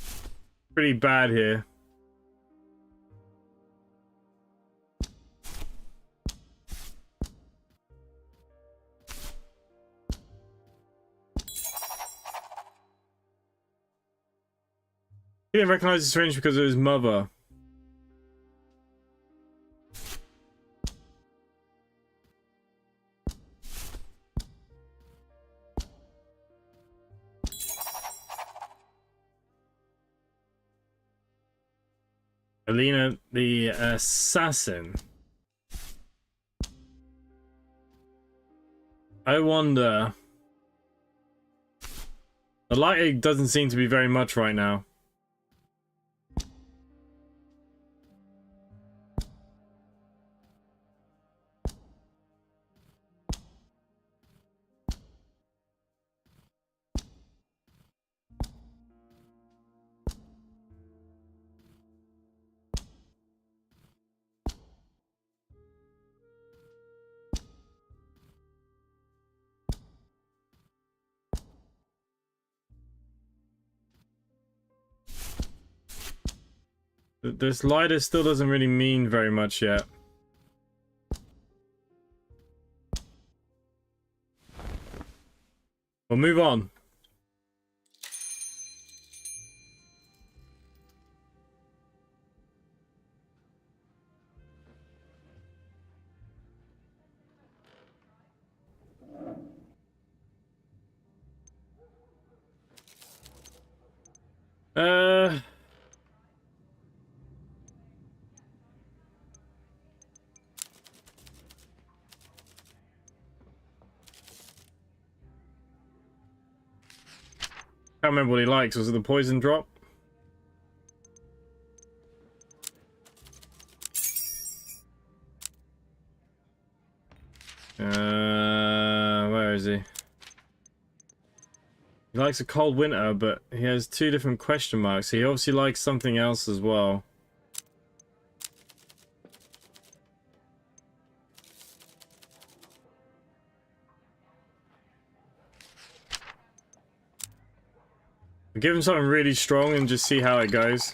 pretty bad here. He didn't recognize the syringe because of his mother. Alina, the assassin. I wonder. The lighting doesn't seem to be very much right now. This lighter still doesn't really mean very much yet. We'll move on. Can't remember what he likes. Was it the poison drop? Where is he? He likes a cold winter, but he has 2 different question marks. He obviously likes something else as well. Give him something really strong and just see how it goes.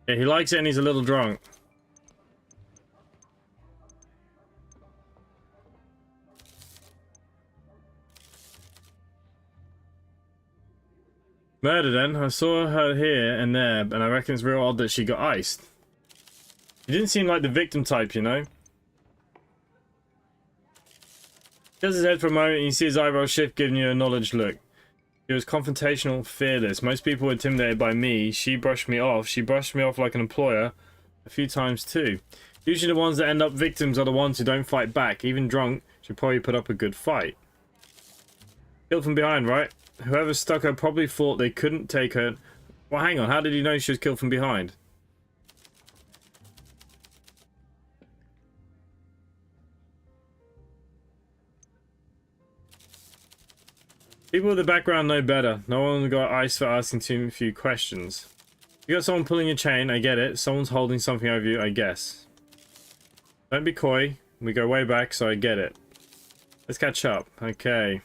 Yeah, he likes it and he's a little drunk. Murder then. I saw her here and there, and I reckon it's real odd that she got iced. He didn't seem like the victim type, you know? He does his head for a moment and you see his eyebrows shift, giving you a knowledge look. He was confrontational, fearless. Most people were intimidated by me. She brushed me off. She brushed me off like an employer a few times too. Usually the ones that end up victims are the ones who don't fight back. Even drunk should probably put up a good fight. Killed from behind, right? Whoever stuck her probably thought they couldn't take her. Well, hang on. How did he know she was killed from behind? People with the background know better. No one got iced for asking too few questions. You got someone pulling a chain, I get it. Someone's holding something over you, I guess. Don't be coy. We go way back, so I get it. Let's catch up. Okay.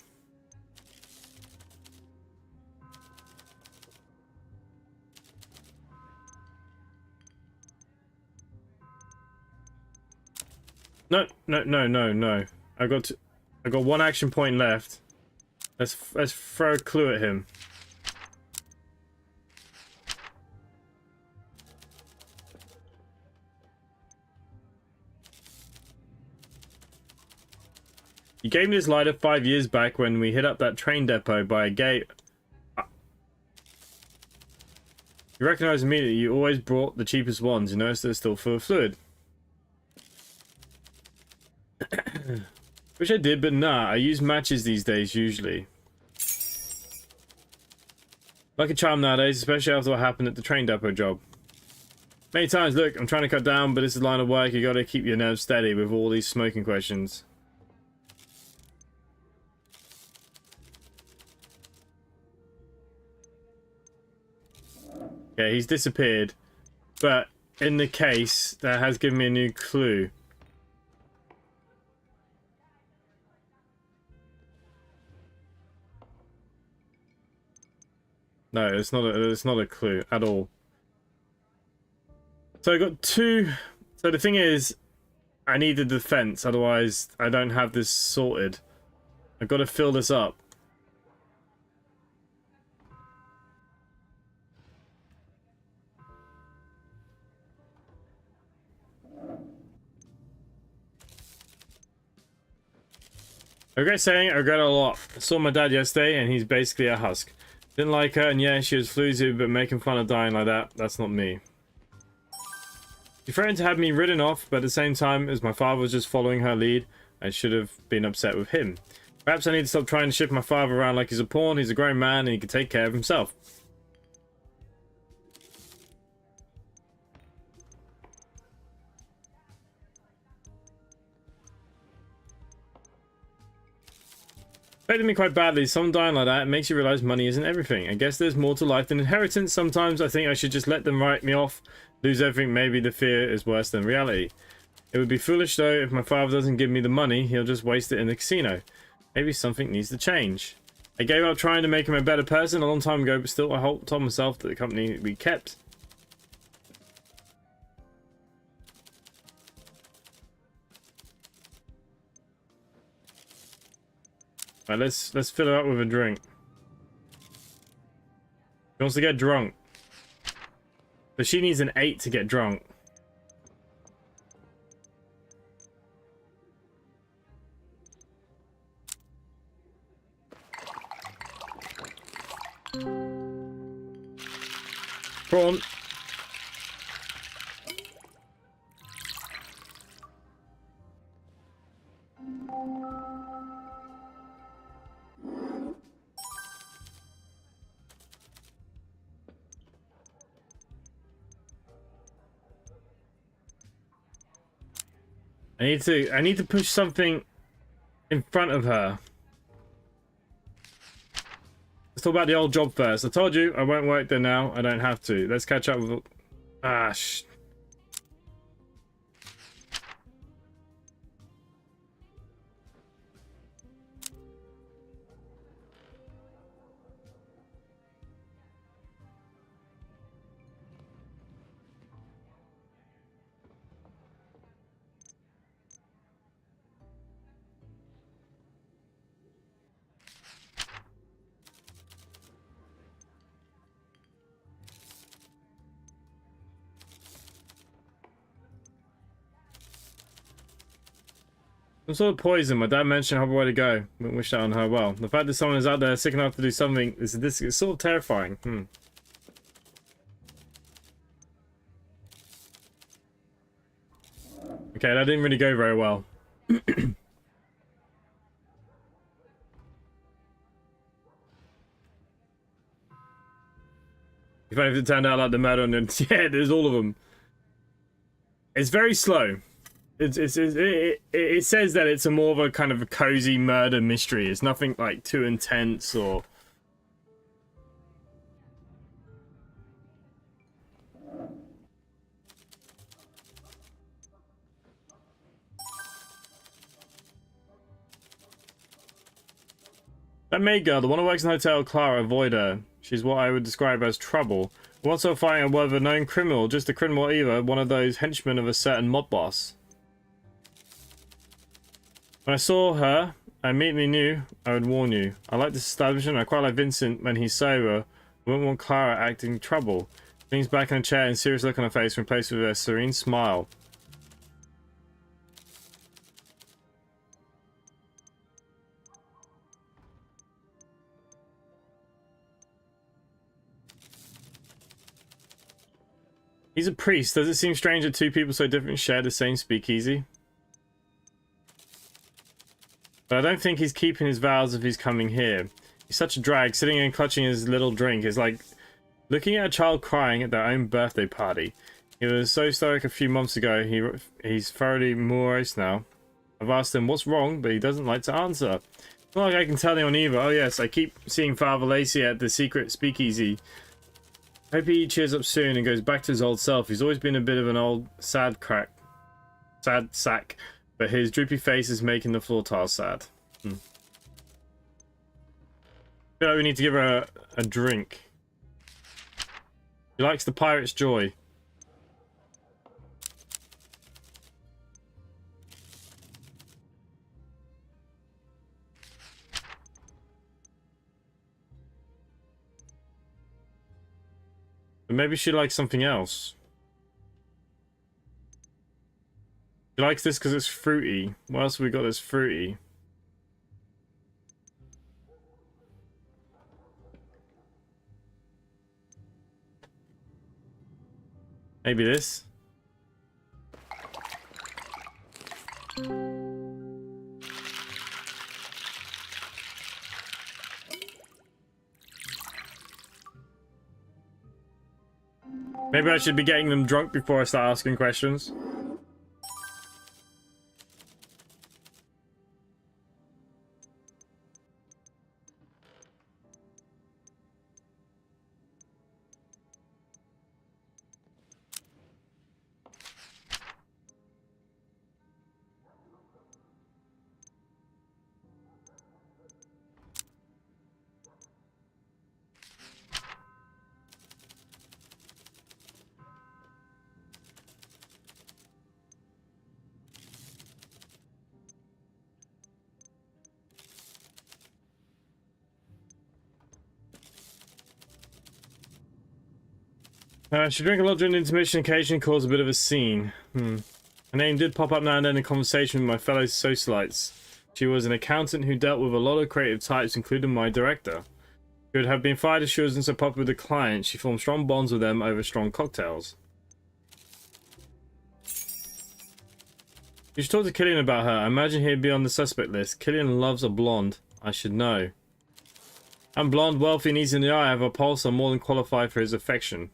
No. I got 1 action point left. Let's throw a clue at him. You gave me this lighter 5 years back when we hit up that train depot by a gate. You recognize immediately. You always brought the cheapest ones. You notice they're still full of fluid. Wish I did, but nah. I use matches these days usually. Like a charm nowadays, especially after what happened at the train depot job. Many times, look, I'm trying to cut down, but this is line of work. You gotta keep your nerves steady with all these smoking questions. Yeah, he's disappeared. But in the case, that has given me a new clue. No, it's not a clue at all. So I got 2. So the thing is, I need the defense, otherwise I don't have this sorted. I've got to fill this up. I regret saying I regret it a lot. I saw my dad yesterday and he's basically a husk. Didn't like her, and yeah, she was floozy, but making fun of dying like that, that's not me. She threatened to have me ridden off, but at the same time, as my father was just following her lead, I should have been upset with him. Perhaps I need to stop trying to shift my father around like he's a pawn. He's a grown man and he can take care of himself. Affected me quite badly. Someone dying like that, it makes you realize money isn't everything. I guess there's more to life than inheritance. Sometimes I think I should just let them write me off, lose everything. Maybe the fear is worse than reality. It would be foolish though if my father doesn't give me the money. He'll just waste it in the casino. Maybe something needs to change. I gave up trying to make him a better person a long time ago, but still I told myself that the company we kept. Right, let's fill her up with a drink. She wants to get drunk. But she needs an 8 to get drunk. Prawn. I need to push something in front of her. Let's talk about the old job first. I told you I won't work there now. I don't have to. Let's catch up with... Some sort of poison. My dad mentioned how where to go. Wouldn't wish that on her well. The fact that someone is out there sick enough to do something is sort of terrifying. Okay, that didn't really go very well. Even if it turned out like the murder and then yeah, there's all of them. It's very slow. It says that it's a more of a kind of a cozy murder mystery. It's nothing like too intense or... That maid girl, the one who works in the hotel, Clara, avoid her. She's what I would describe as trouble. Once I'll find whether a known criminal, just a criminal either, one of those henchmen of a certain mob boss. When I saw her, I immediately knew I would warn you. I like this establishment. I quite like Vincent when he's sober. I wouldn't want Clara acting trouble. Leans back in a chair and serious look on her face replaced with a serene smile. He's a priest. Does it seem strange that two people so different share the same speakeasy? But I don't think he's keeping his vows if he's coming here. He's such a drag. Sitting and clutching his little drink is like looking at a child crying at their own birthday party. He was so stoic a few months ago. He's thoroughly morose now. I've asked him what's wrong, but he doesn't like to answer. It's not like I can tell him on either. Oh yes, I keep seeing Father Lacey at the secret speakeasy. Hope he cheers up soon and goes back to his old self. He's always been a bit of an old sad sack, but his droopy face is making the floor tiles sad. I feel like we need to give her a drink. She likes the pirate's joy. But maybe she likes something else. She likes this because it's fruity. What else have we got that's fruity? Maybe this? Maybe I should be getting them drunk before I start asking questions. She drank a lot during the intermission, occasionally caused a bit of a scene. Her name did pop up now and then in conversation with my fellow socialites. She was an accountant who dealt with a lot of creative types, including my director. She would have been fired if she wasn't so popular with the clients. She formed strong bonds with them over strong cocktails. You should talk to Killian about her. I imagine he'd be on the suspect list. Killian loves a blonde. I should know. I'm blonde, wealthy, and easy in the eye. I have a pulse. I'm more than qualified for his affection.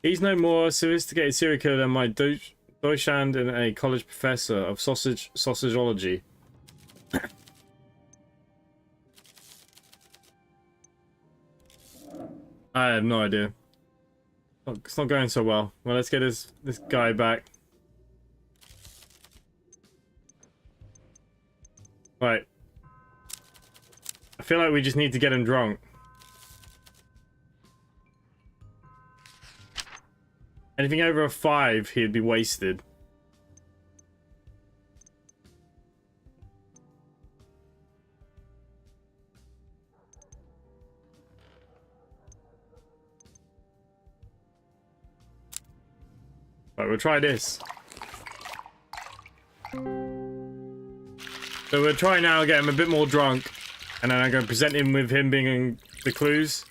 He's no more sophisticated serial killer than my Deutschland and a college professor of sausageology. I have no idea. It's not going so well. Well, let's get this guy back. Right. I feel like we just need to get him drunk. Anything over a 5, he'd be wasted. Right, we'll try this. So we'll try now, get him a bit more drunk, and then I'm going to present him with him being in the clues.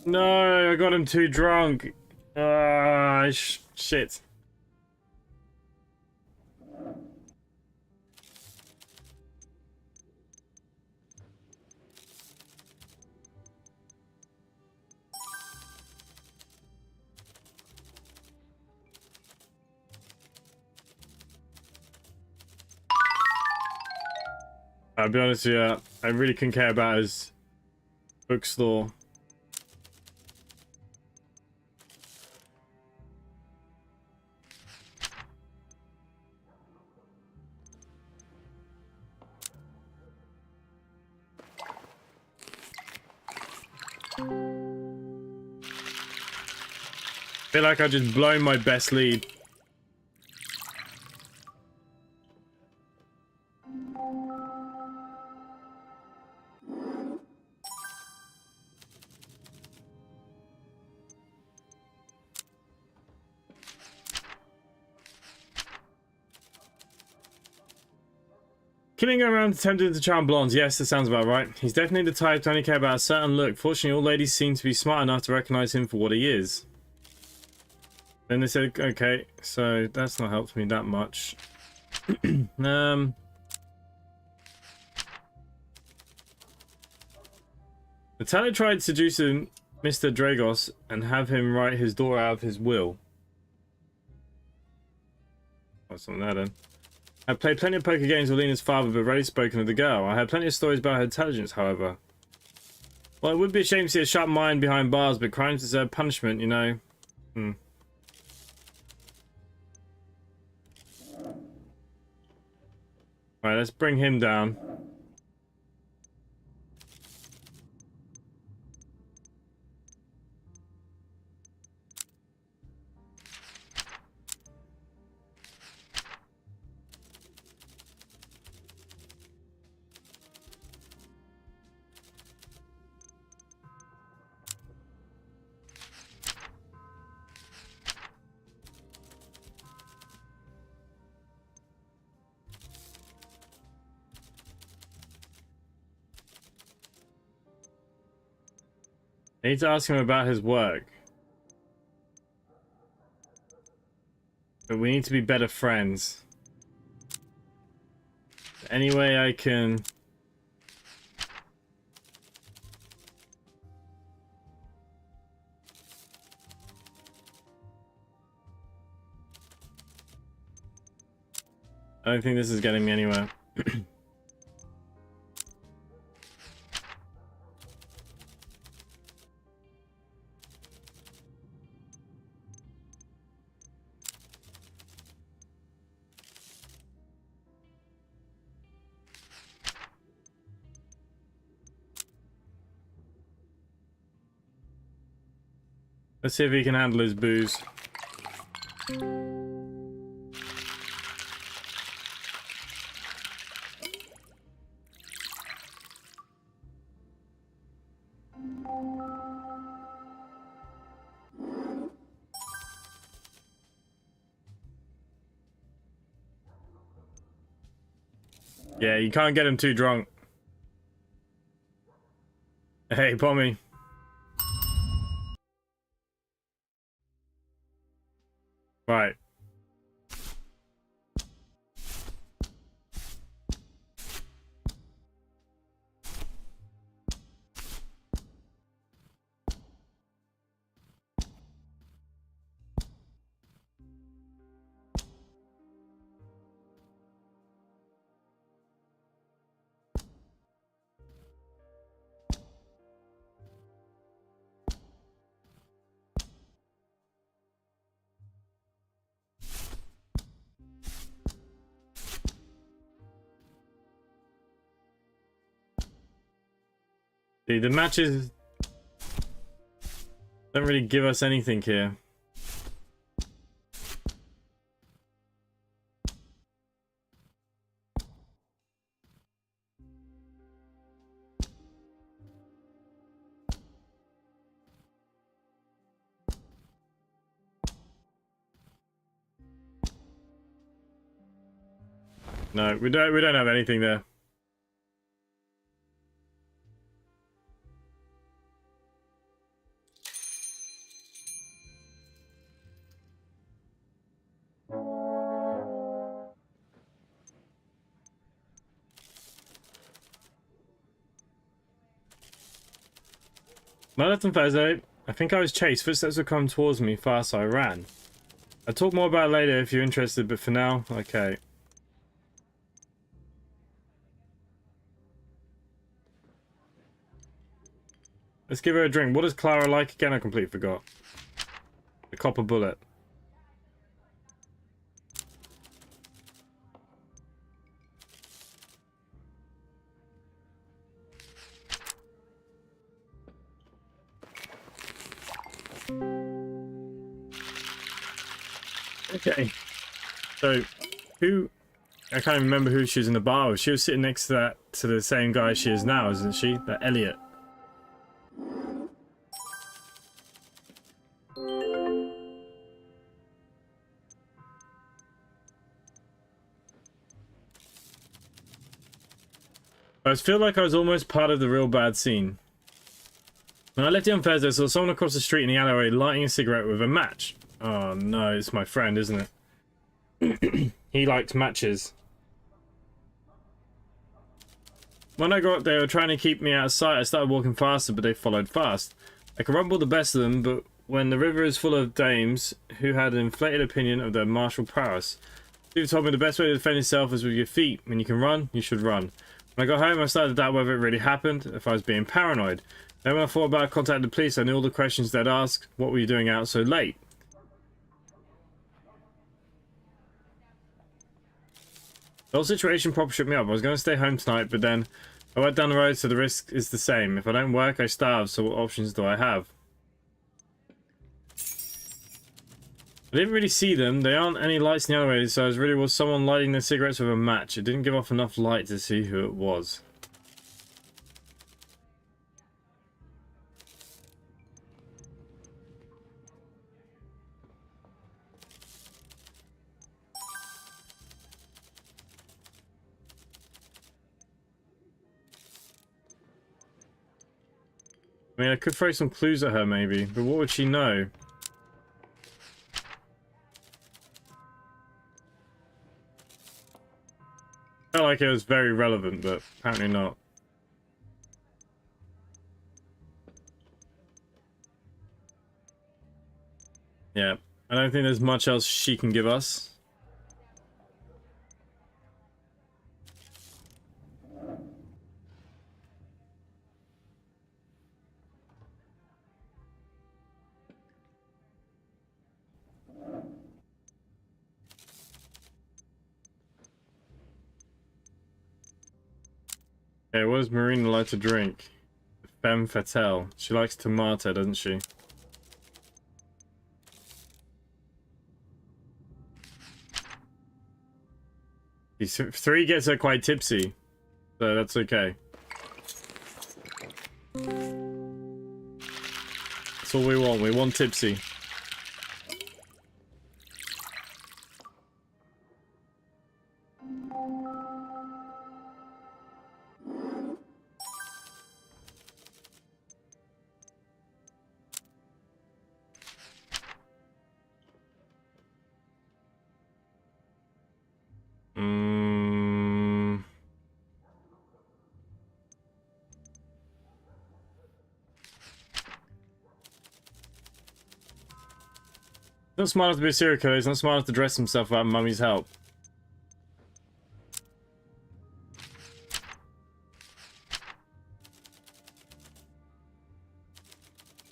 No, I got him too drunk. Shit. I'll be honest with you, I really couldn't care about his bookstore. I feel like I just blown my best lead. Killing around attempting to charm blondes. Yes, that sounds about right. He's definitely the type to only care about a certain look. Fortunately, all ladies seem to be smart enough to recognize him for what he is. Then they said, okay, so that's not helped me that much. The teller tried seducing Mr. Dragos and have him write his daughter out of his will. What's on that then? I played plenty of poker games with Lena's father, but rarely spoken of the girl. I had plenty of stories about her intelligence, however. Well, it would be a shame to see a sharp mind behind bars, but crimes deserve punishment, you know. Alright, let's bring him down. I need to ask him about his work. But we need to be better friends. Any way I can... I don't think this is getting me anywhere. Let's see if he can handle his booze. Yeah, you can't get him too drunk. Hey, Pommy. Right. See, the matches don't really give us anything here. No, we don't have anything there. My left on Thursday, I think I was chased. Footsteps were coming towards me fast, so I ran. I'll talk more about it later if you're interested, but for now, okay. Let's give her a drink. What does Clara like again? I completely forgot. The copper bullet. Okay. So, who... I can't even remember who she was in the bar with. She was sitting next to the same guy she is now, isn't she? That Elliot. I feel like I was almost part of the real bad scene. When I left you on Thursday, I saw someone across the street in the alleyway lighting a cigarette with a match. Oh no, it's my friend, isn't it? He likes matches. When I got up, they were trying to keep me out of sight. I started walking faster, but they followed fast. I could rumble the best of them, but when the river is full of dames who had an inflated opinion of their martial prowess, people told me the best way to defend yourself is with your feet. When you can run, you should run. When I got home, I started to doubt whether it really happened, if I was being paranoid. Then when I thought about contacting the police, I knew all the questions they'd ask. What were you doing out so late? The whole situation proper shook me up. I was going to stay home tonight, but then I went down the road, so the risk is the same. If I don't work, I starve, so what options do I have? I didn't really see them. There aren't any lights in the other way, so it really was someone lighting their cigarettes with a match. It didn't give off enough light to see who it was. I mean, I could throw some clues at her, maybe, but what would she know? Felt like it was very relevant, but apparently not. Yeah, I don't think there's much else she can give us. Okay, what does Marina like to drink? Femme fatale. She likes tomato, doesn't she? 3 gets her quite tipsy, so that's okay. That's all we want. We want tipsy. Not smart enough to be a serial killer. He's not smart enough to dress himself without mummy's help.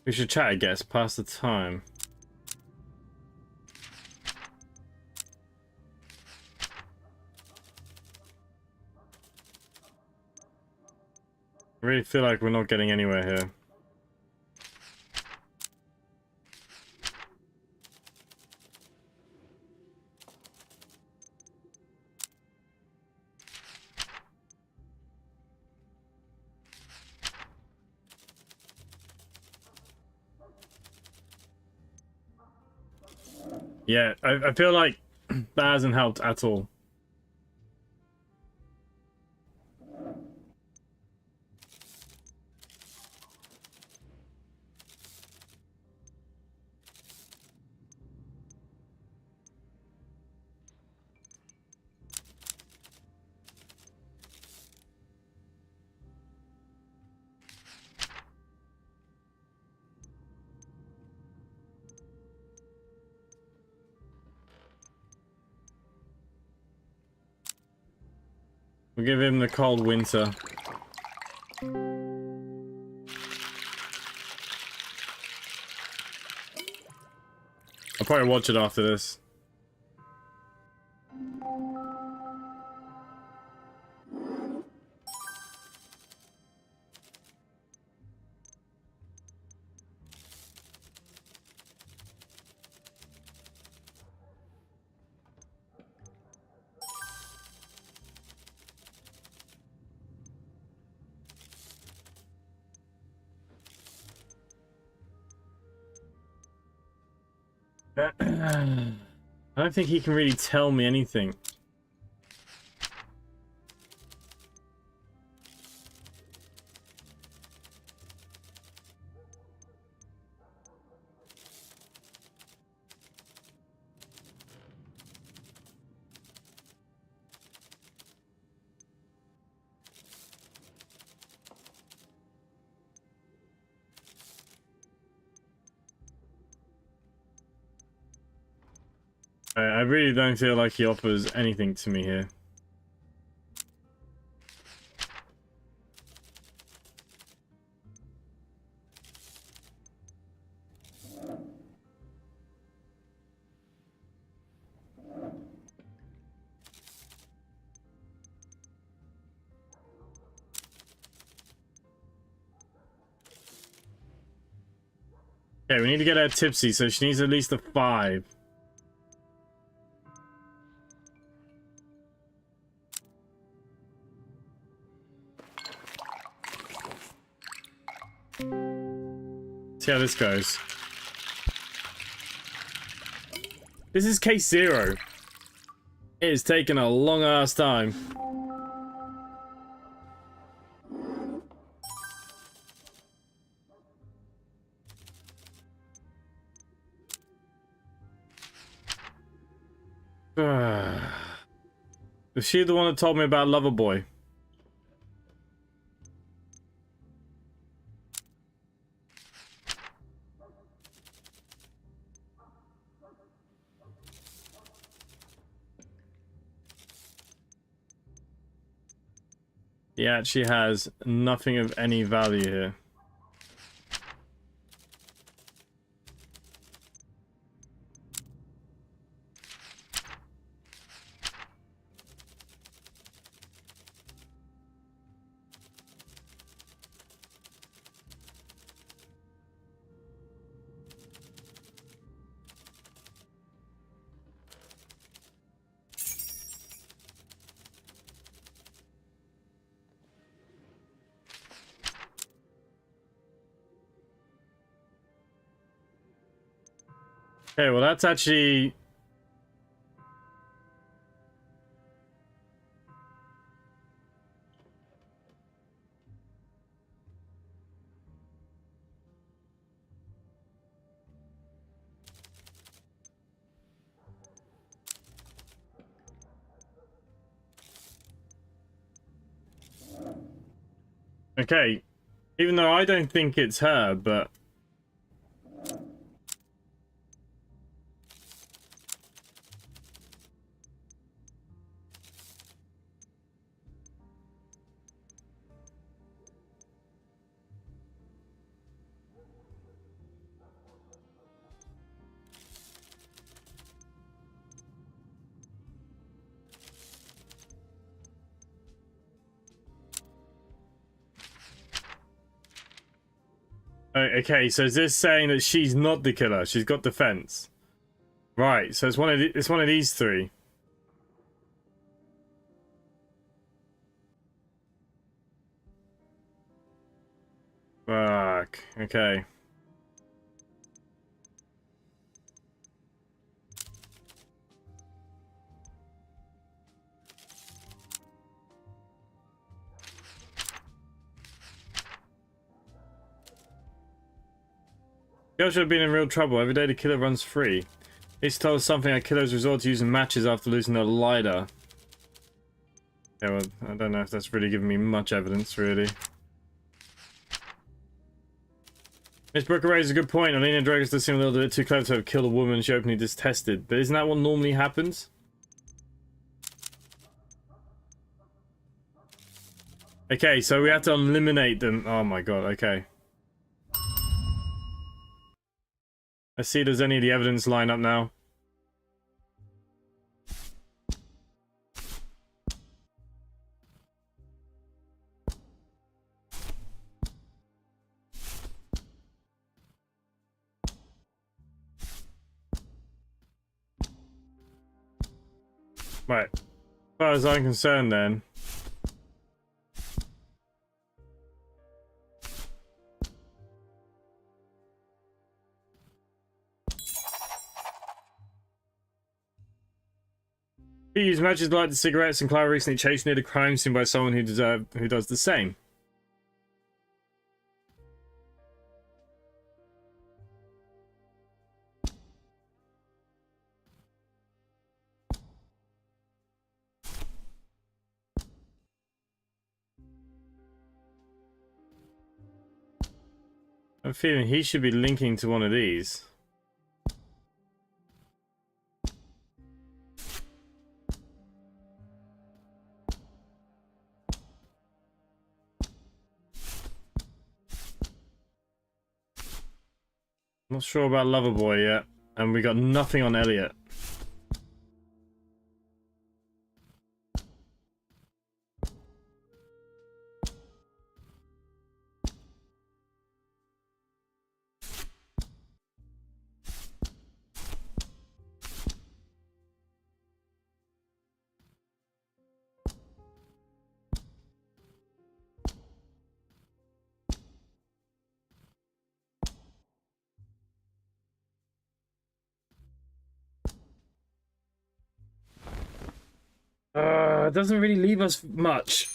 We should chat, I guess. Pass the time. I really feel like we're not getting anywhere here. Yeah, I feel like that hasn't helped at all. We'll give him the cold winter. I'll probably watch it after this. I don't think he can really tell me anything. I really don't feel like he offers anything to me here. Okay, we need to get her tipsy, so she needs at least a 5. See how this goes. This is case 0. It has taken a long ass time. Was she the one that told me about Loverboy? He actually has nothing of any value here. Okay, well that's actually... Okay, even though I don't think it's her, but... Oh, okay, so is this saying that she's not the killer? She's got defense. Right, so it's one of these three. Fuck. Okay. Girl should have been in real trouble. Every day the killer runs free. It's told us something like killers resort to using matches after losing their lighter. Yeah, well, I don't know if that's really giving me much evidence, really. Miss Brooker raises a good point. Alina Dragos does seem a little bit too clever to have killed a woman she openly detested. But isn't that what normally happens? Okay, so we have to eliminate them. Oh my god, okay. Let's see, does any of the evidence line up now? Right. As far as I'm concerned then. He used matches to light the cigarettes, and Clara recently chased near the crime scene by someone who does the same. I'm feeling he should be linking to one of these. Not sure about Loverboy yet, and we got nothing on Elliot. It doesn't really leave us much.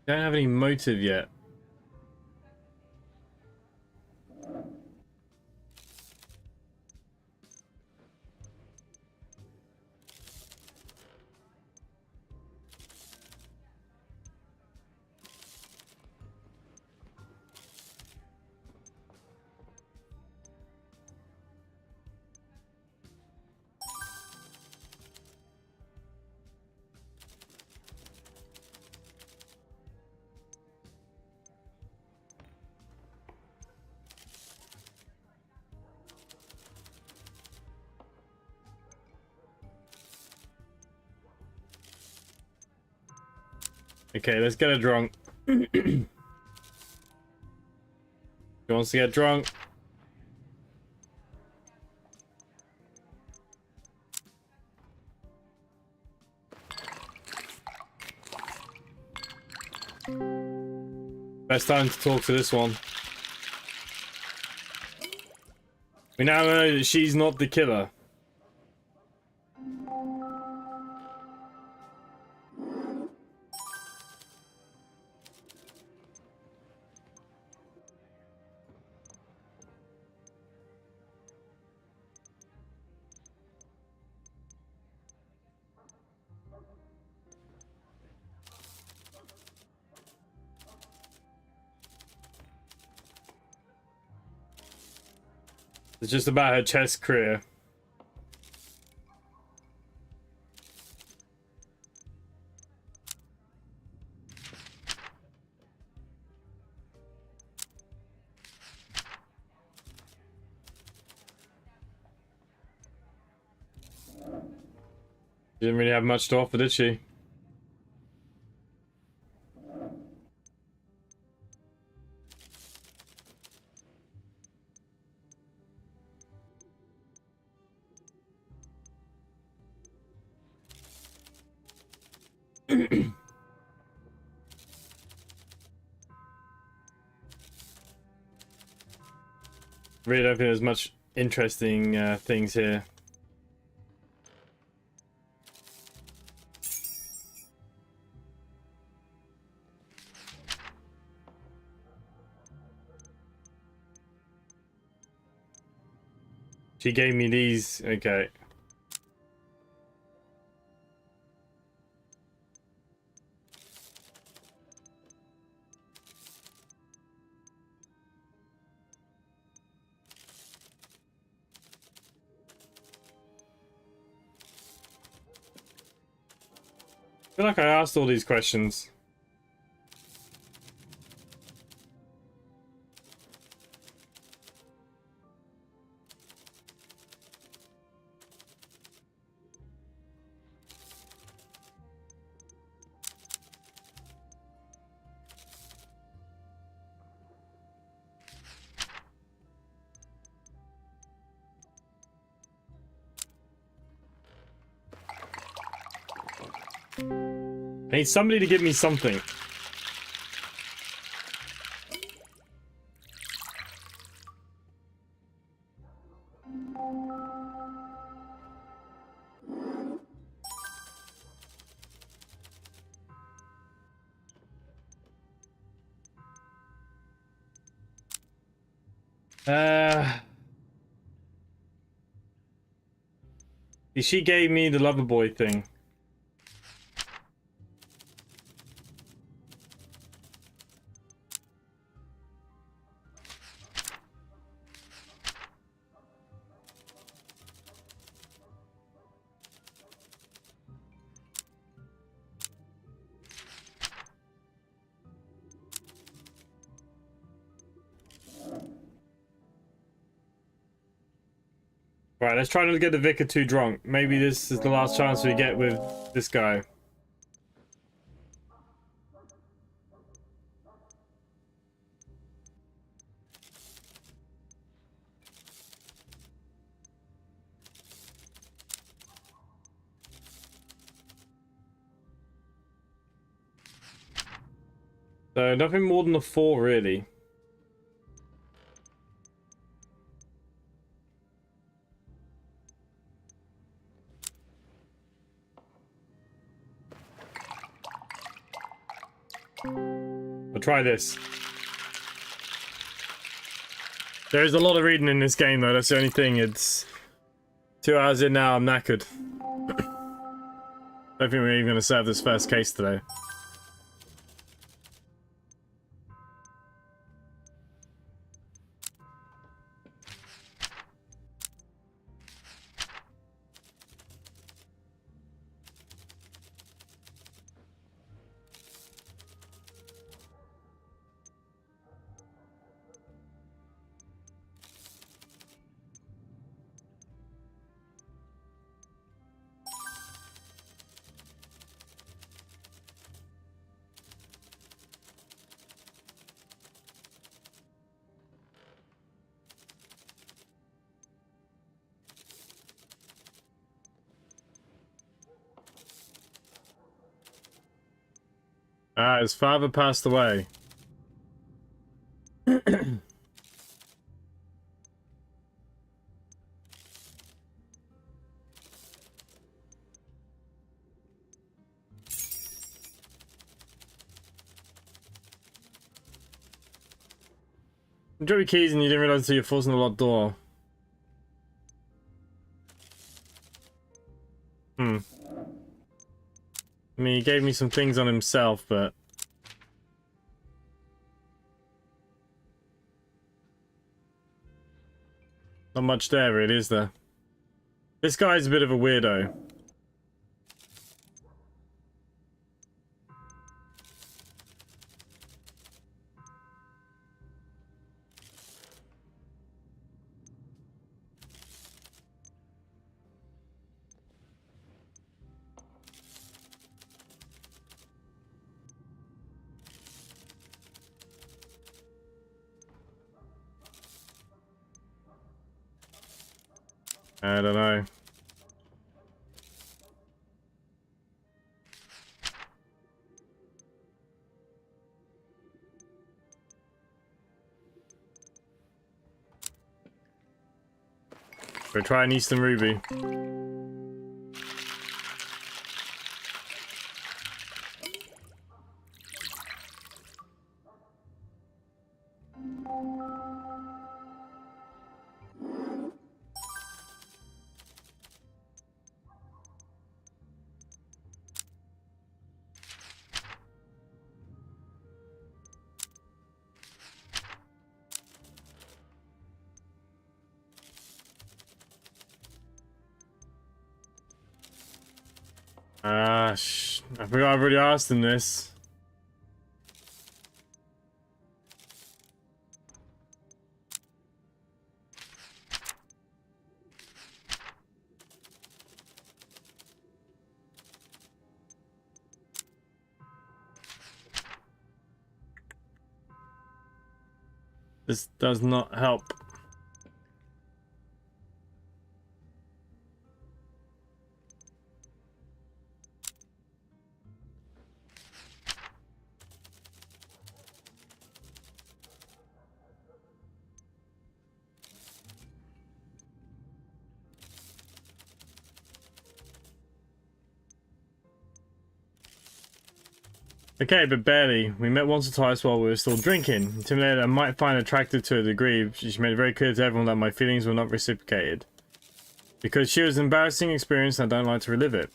Don't have any motive yet. Okay, let's get her drunk. She wants to get drunk. Best time to talk to this one. We now know that she's not the killer. It's just about her chess career. She didn't really have much to offer, did she? Really don't think there's much interesting things here. She gave me these. Okay. I feel like I asked all these questions. I need somebody to give me something. She gave me the lover boy thing. Right, let's try not to get the vicar too drunk. Maybe this is the last chance we get with this guy. So nothing more than a 4, really. I'll try this. There is a lot of reading in this game, though. That's the only thing. It's 2 hours in now. I'm knackered. Don't think we're even going to serve this first case today. His father passed away. drop your keys and you didn't realize until you're forcing the locked door. I mean, he gave me some things on himself, but... not much there, really, is there? This guy's a bit of a weirdo. I don't know. We'll try an Eastern Ruby. I forgot I've already asked him this. This does not help. Okay, but barely. We met once or twice while we were still drinking. Intimidated I might find attractive to a degree, she made it very clear to everyone that my feelings were not reciprocated. Because she was an embarrassing experience and I don't like to relive it.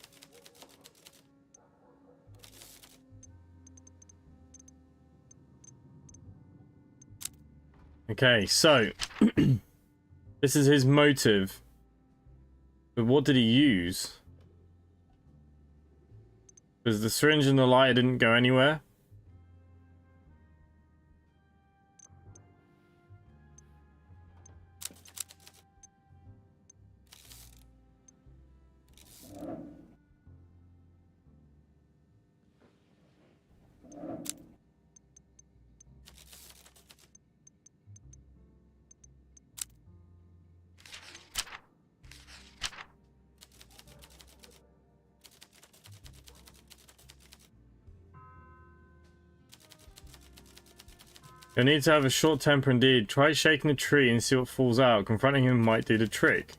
Okay, so... this is his motive. But what did he use? Because the syringe and the lighter didn't go anywhere. You need to have a short temper indeed. Try shaking the tree and see what falls out. Confronting him might do the trick.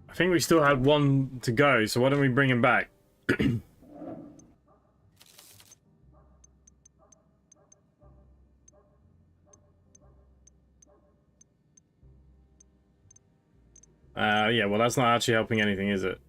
I think we still had one to go, so why don't we bring him back? Yeah, well that's not actually helping anything, is it?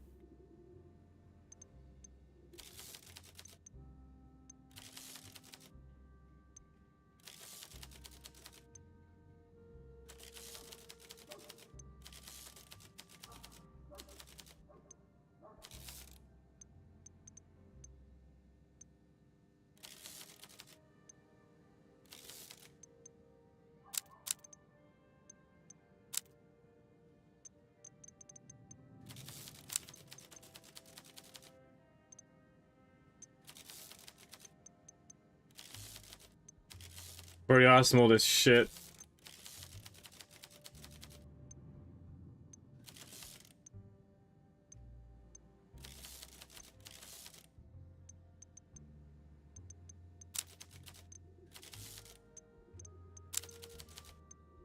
Already asked him all this shit.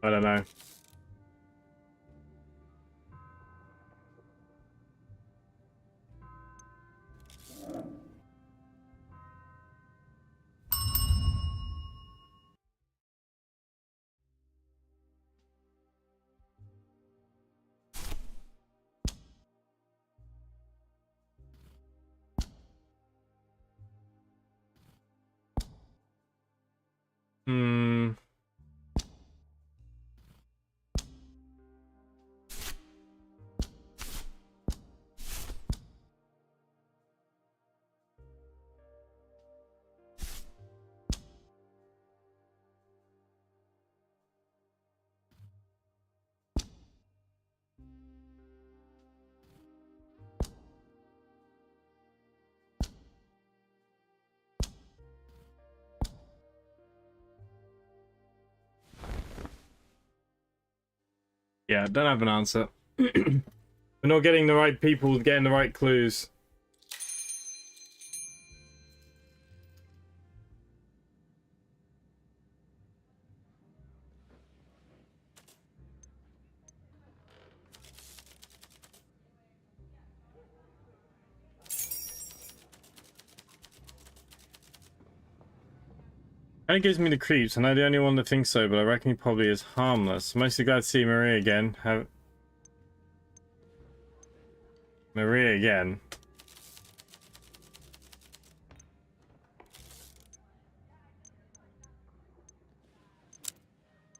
I don't know. Yeah, don't have an answer. We're not getting the right people, getting the right clues. Kind of gives me the creeps. I know the only one that thinks so, but I reckon he probably is harmless. Mostly glad to see Maria again. Maria again.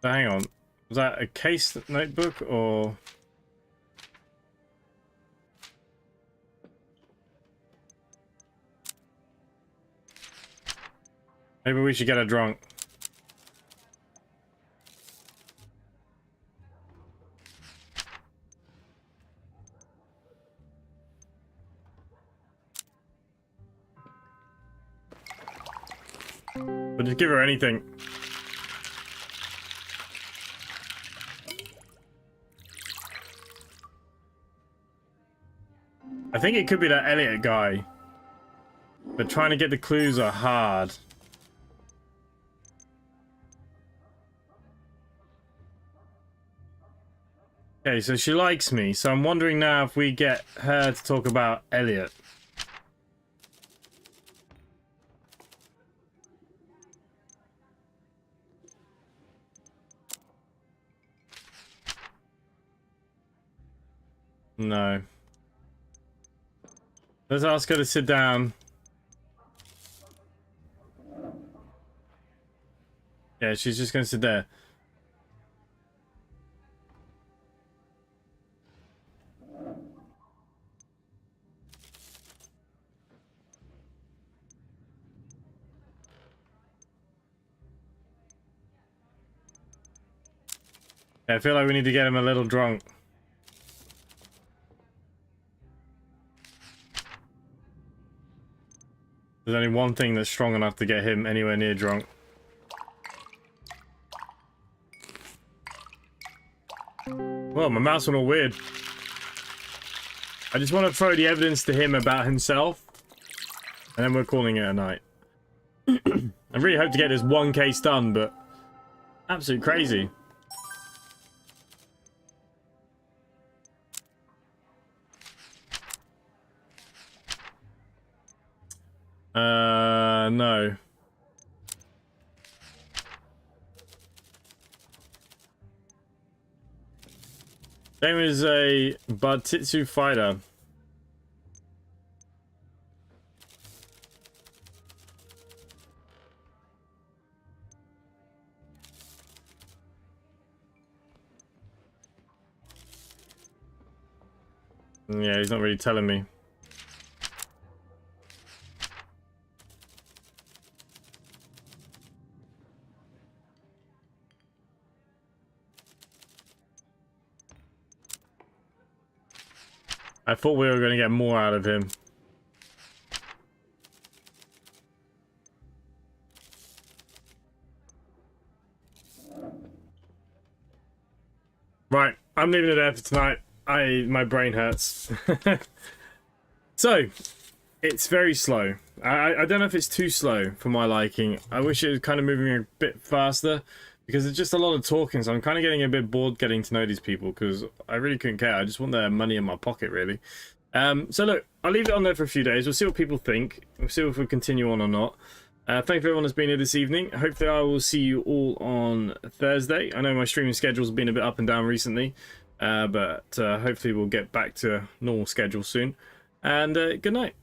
So hang on. Was that a case notebook or... Maybe we should get her drunk. But just give her anything. I think it could be that Elliot guy. But trying to get the clues are hard. Okay, so she likes me, so I'm wondering now if we get her to talk about Elliot. No. Let's ask her to sit down. Yeah, she's just gonna sit there. I feel like we need to get him a little drunk. There's only one thing that's strong enough to get him anywhere near drunk. Well, my mouse went all weird. I just want to throw the evidence to him about himself, and then we're calling it a night. I really hope to get this one case done, but absolute crazy. No. Name is a Butitsu fighter. Yeah, he's not really telling me. I thought we were going to get more out of him. Right, I'm leaving it there for tonight. My brain hurts. So, it's very slow. I don't know if it's too slow for my liking. I wish it was kind of moving a bit faster, because it's just a lot of talking, so I'm kind of getting a bit bored getting to know these people, because I really couldn't care. I just want their money in my pocket, really. So look, I'll leave it on there for a few days. We'll see what people think. We'll see if we continue on or not. Thank you for everyone that's been here this evening. Hopefully I will see you all on Thursday. I know my streaming schedule's been a bit up and down recently, but hopefully we'll get back to a normal schedule soon. And good night.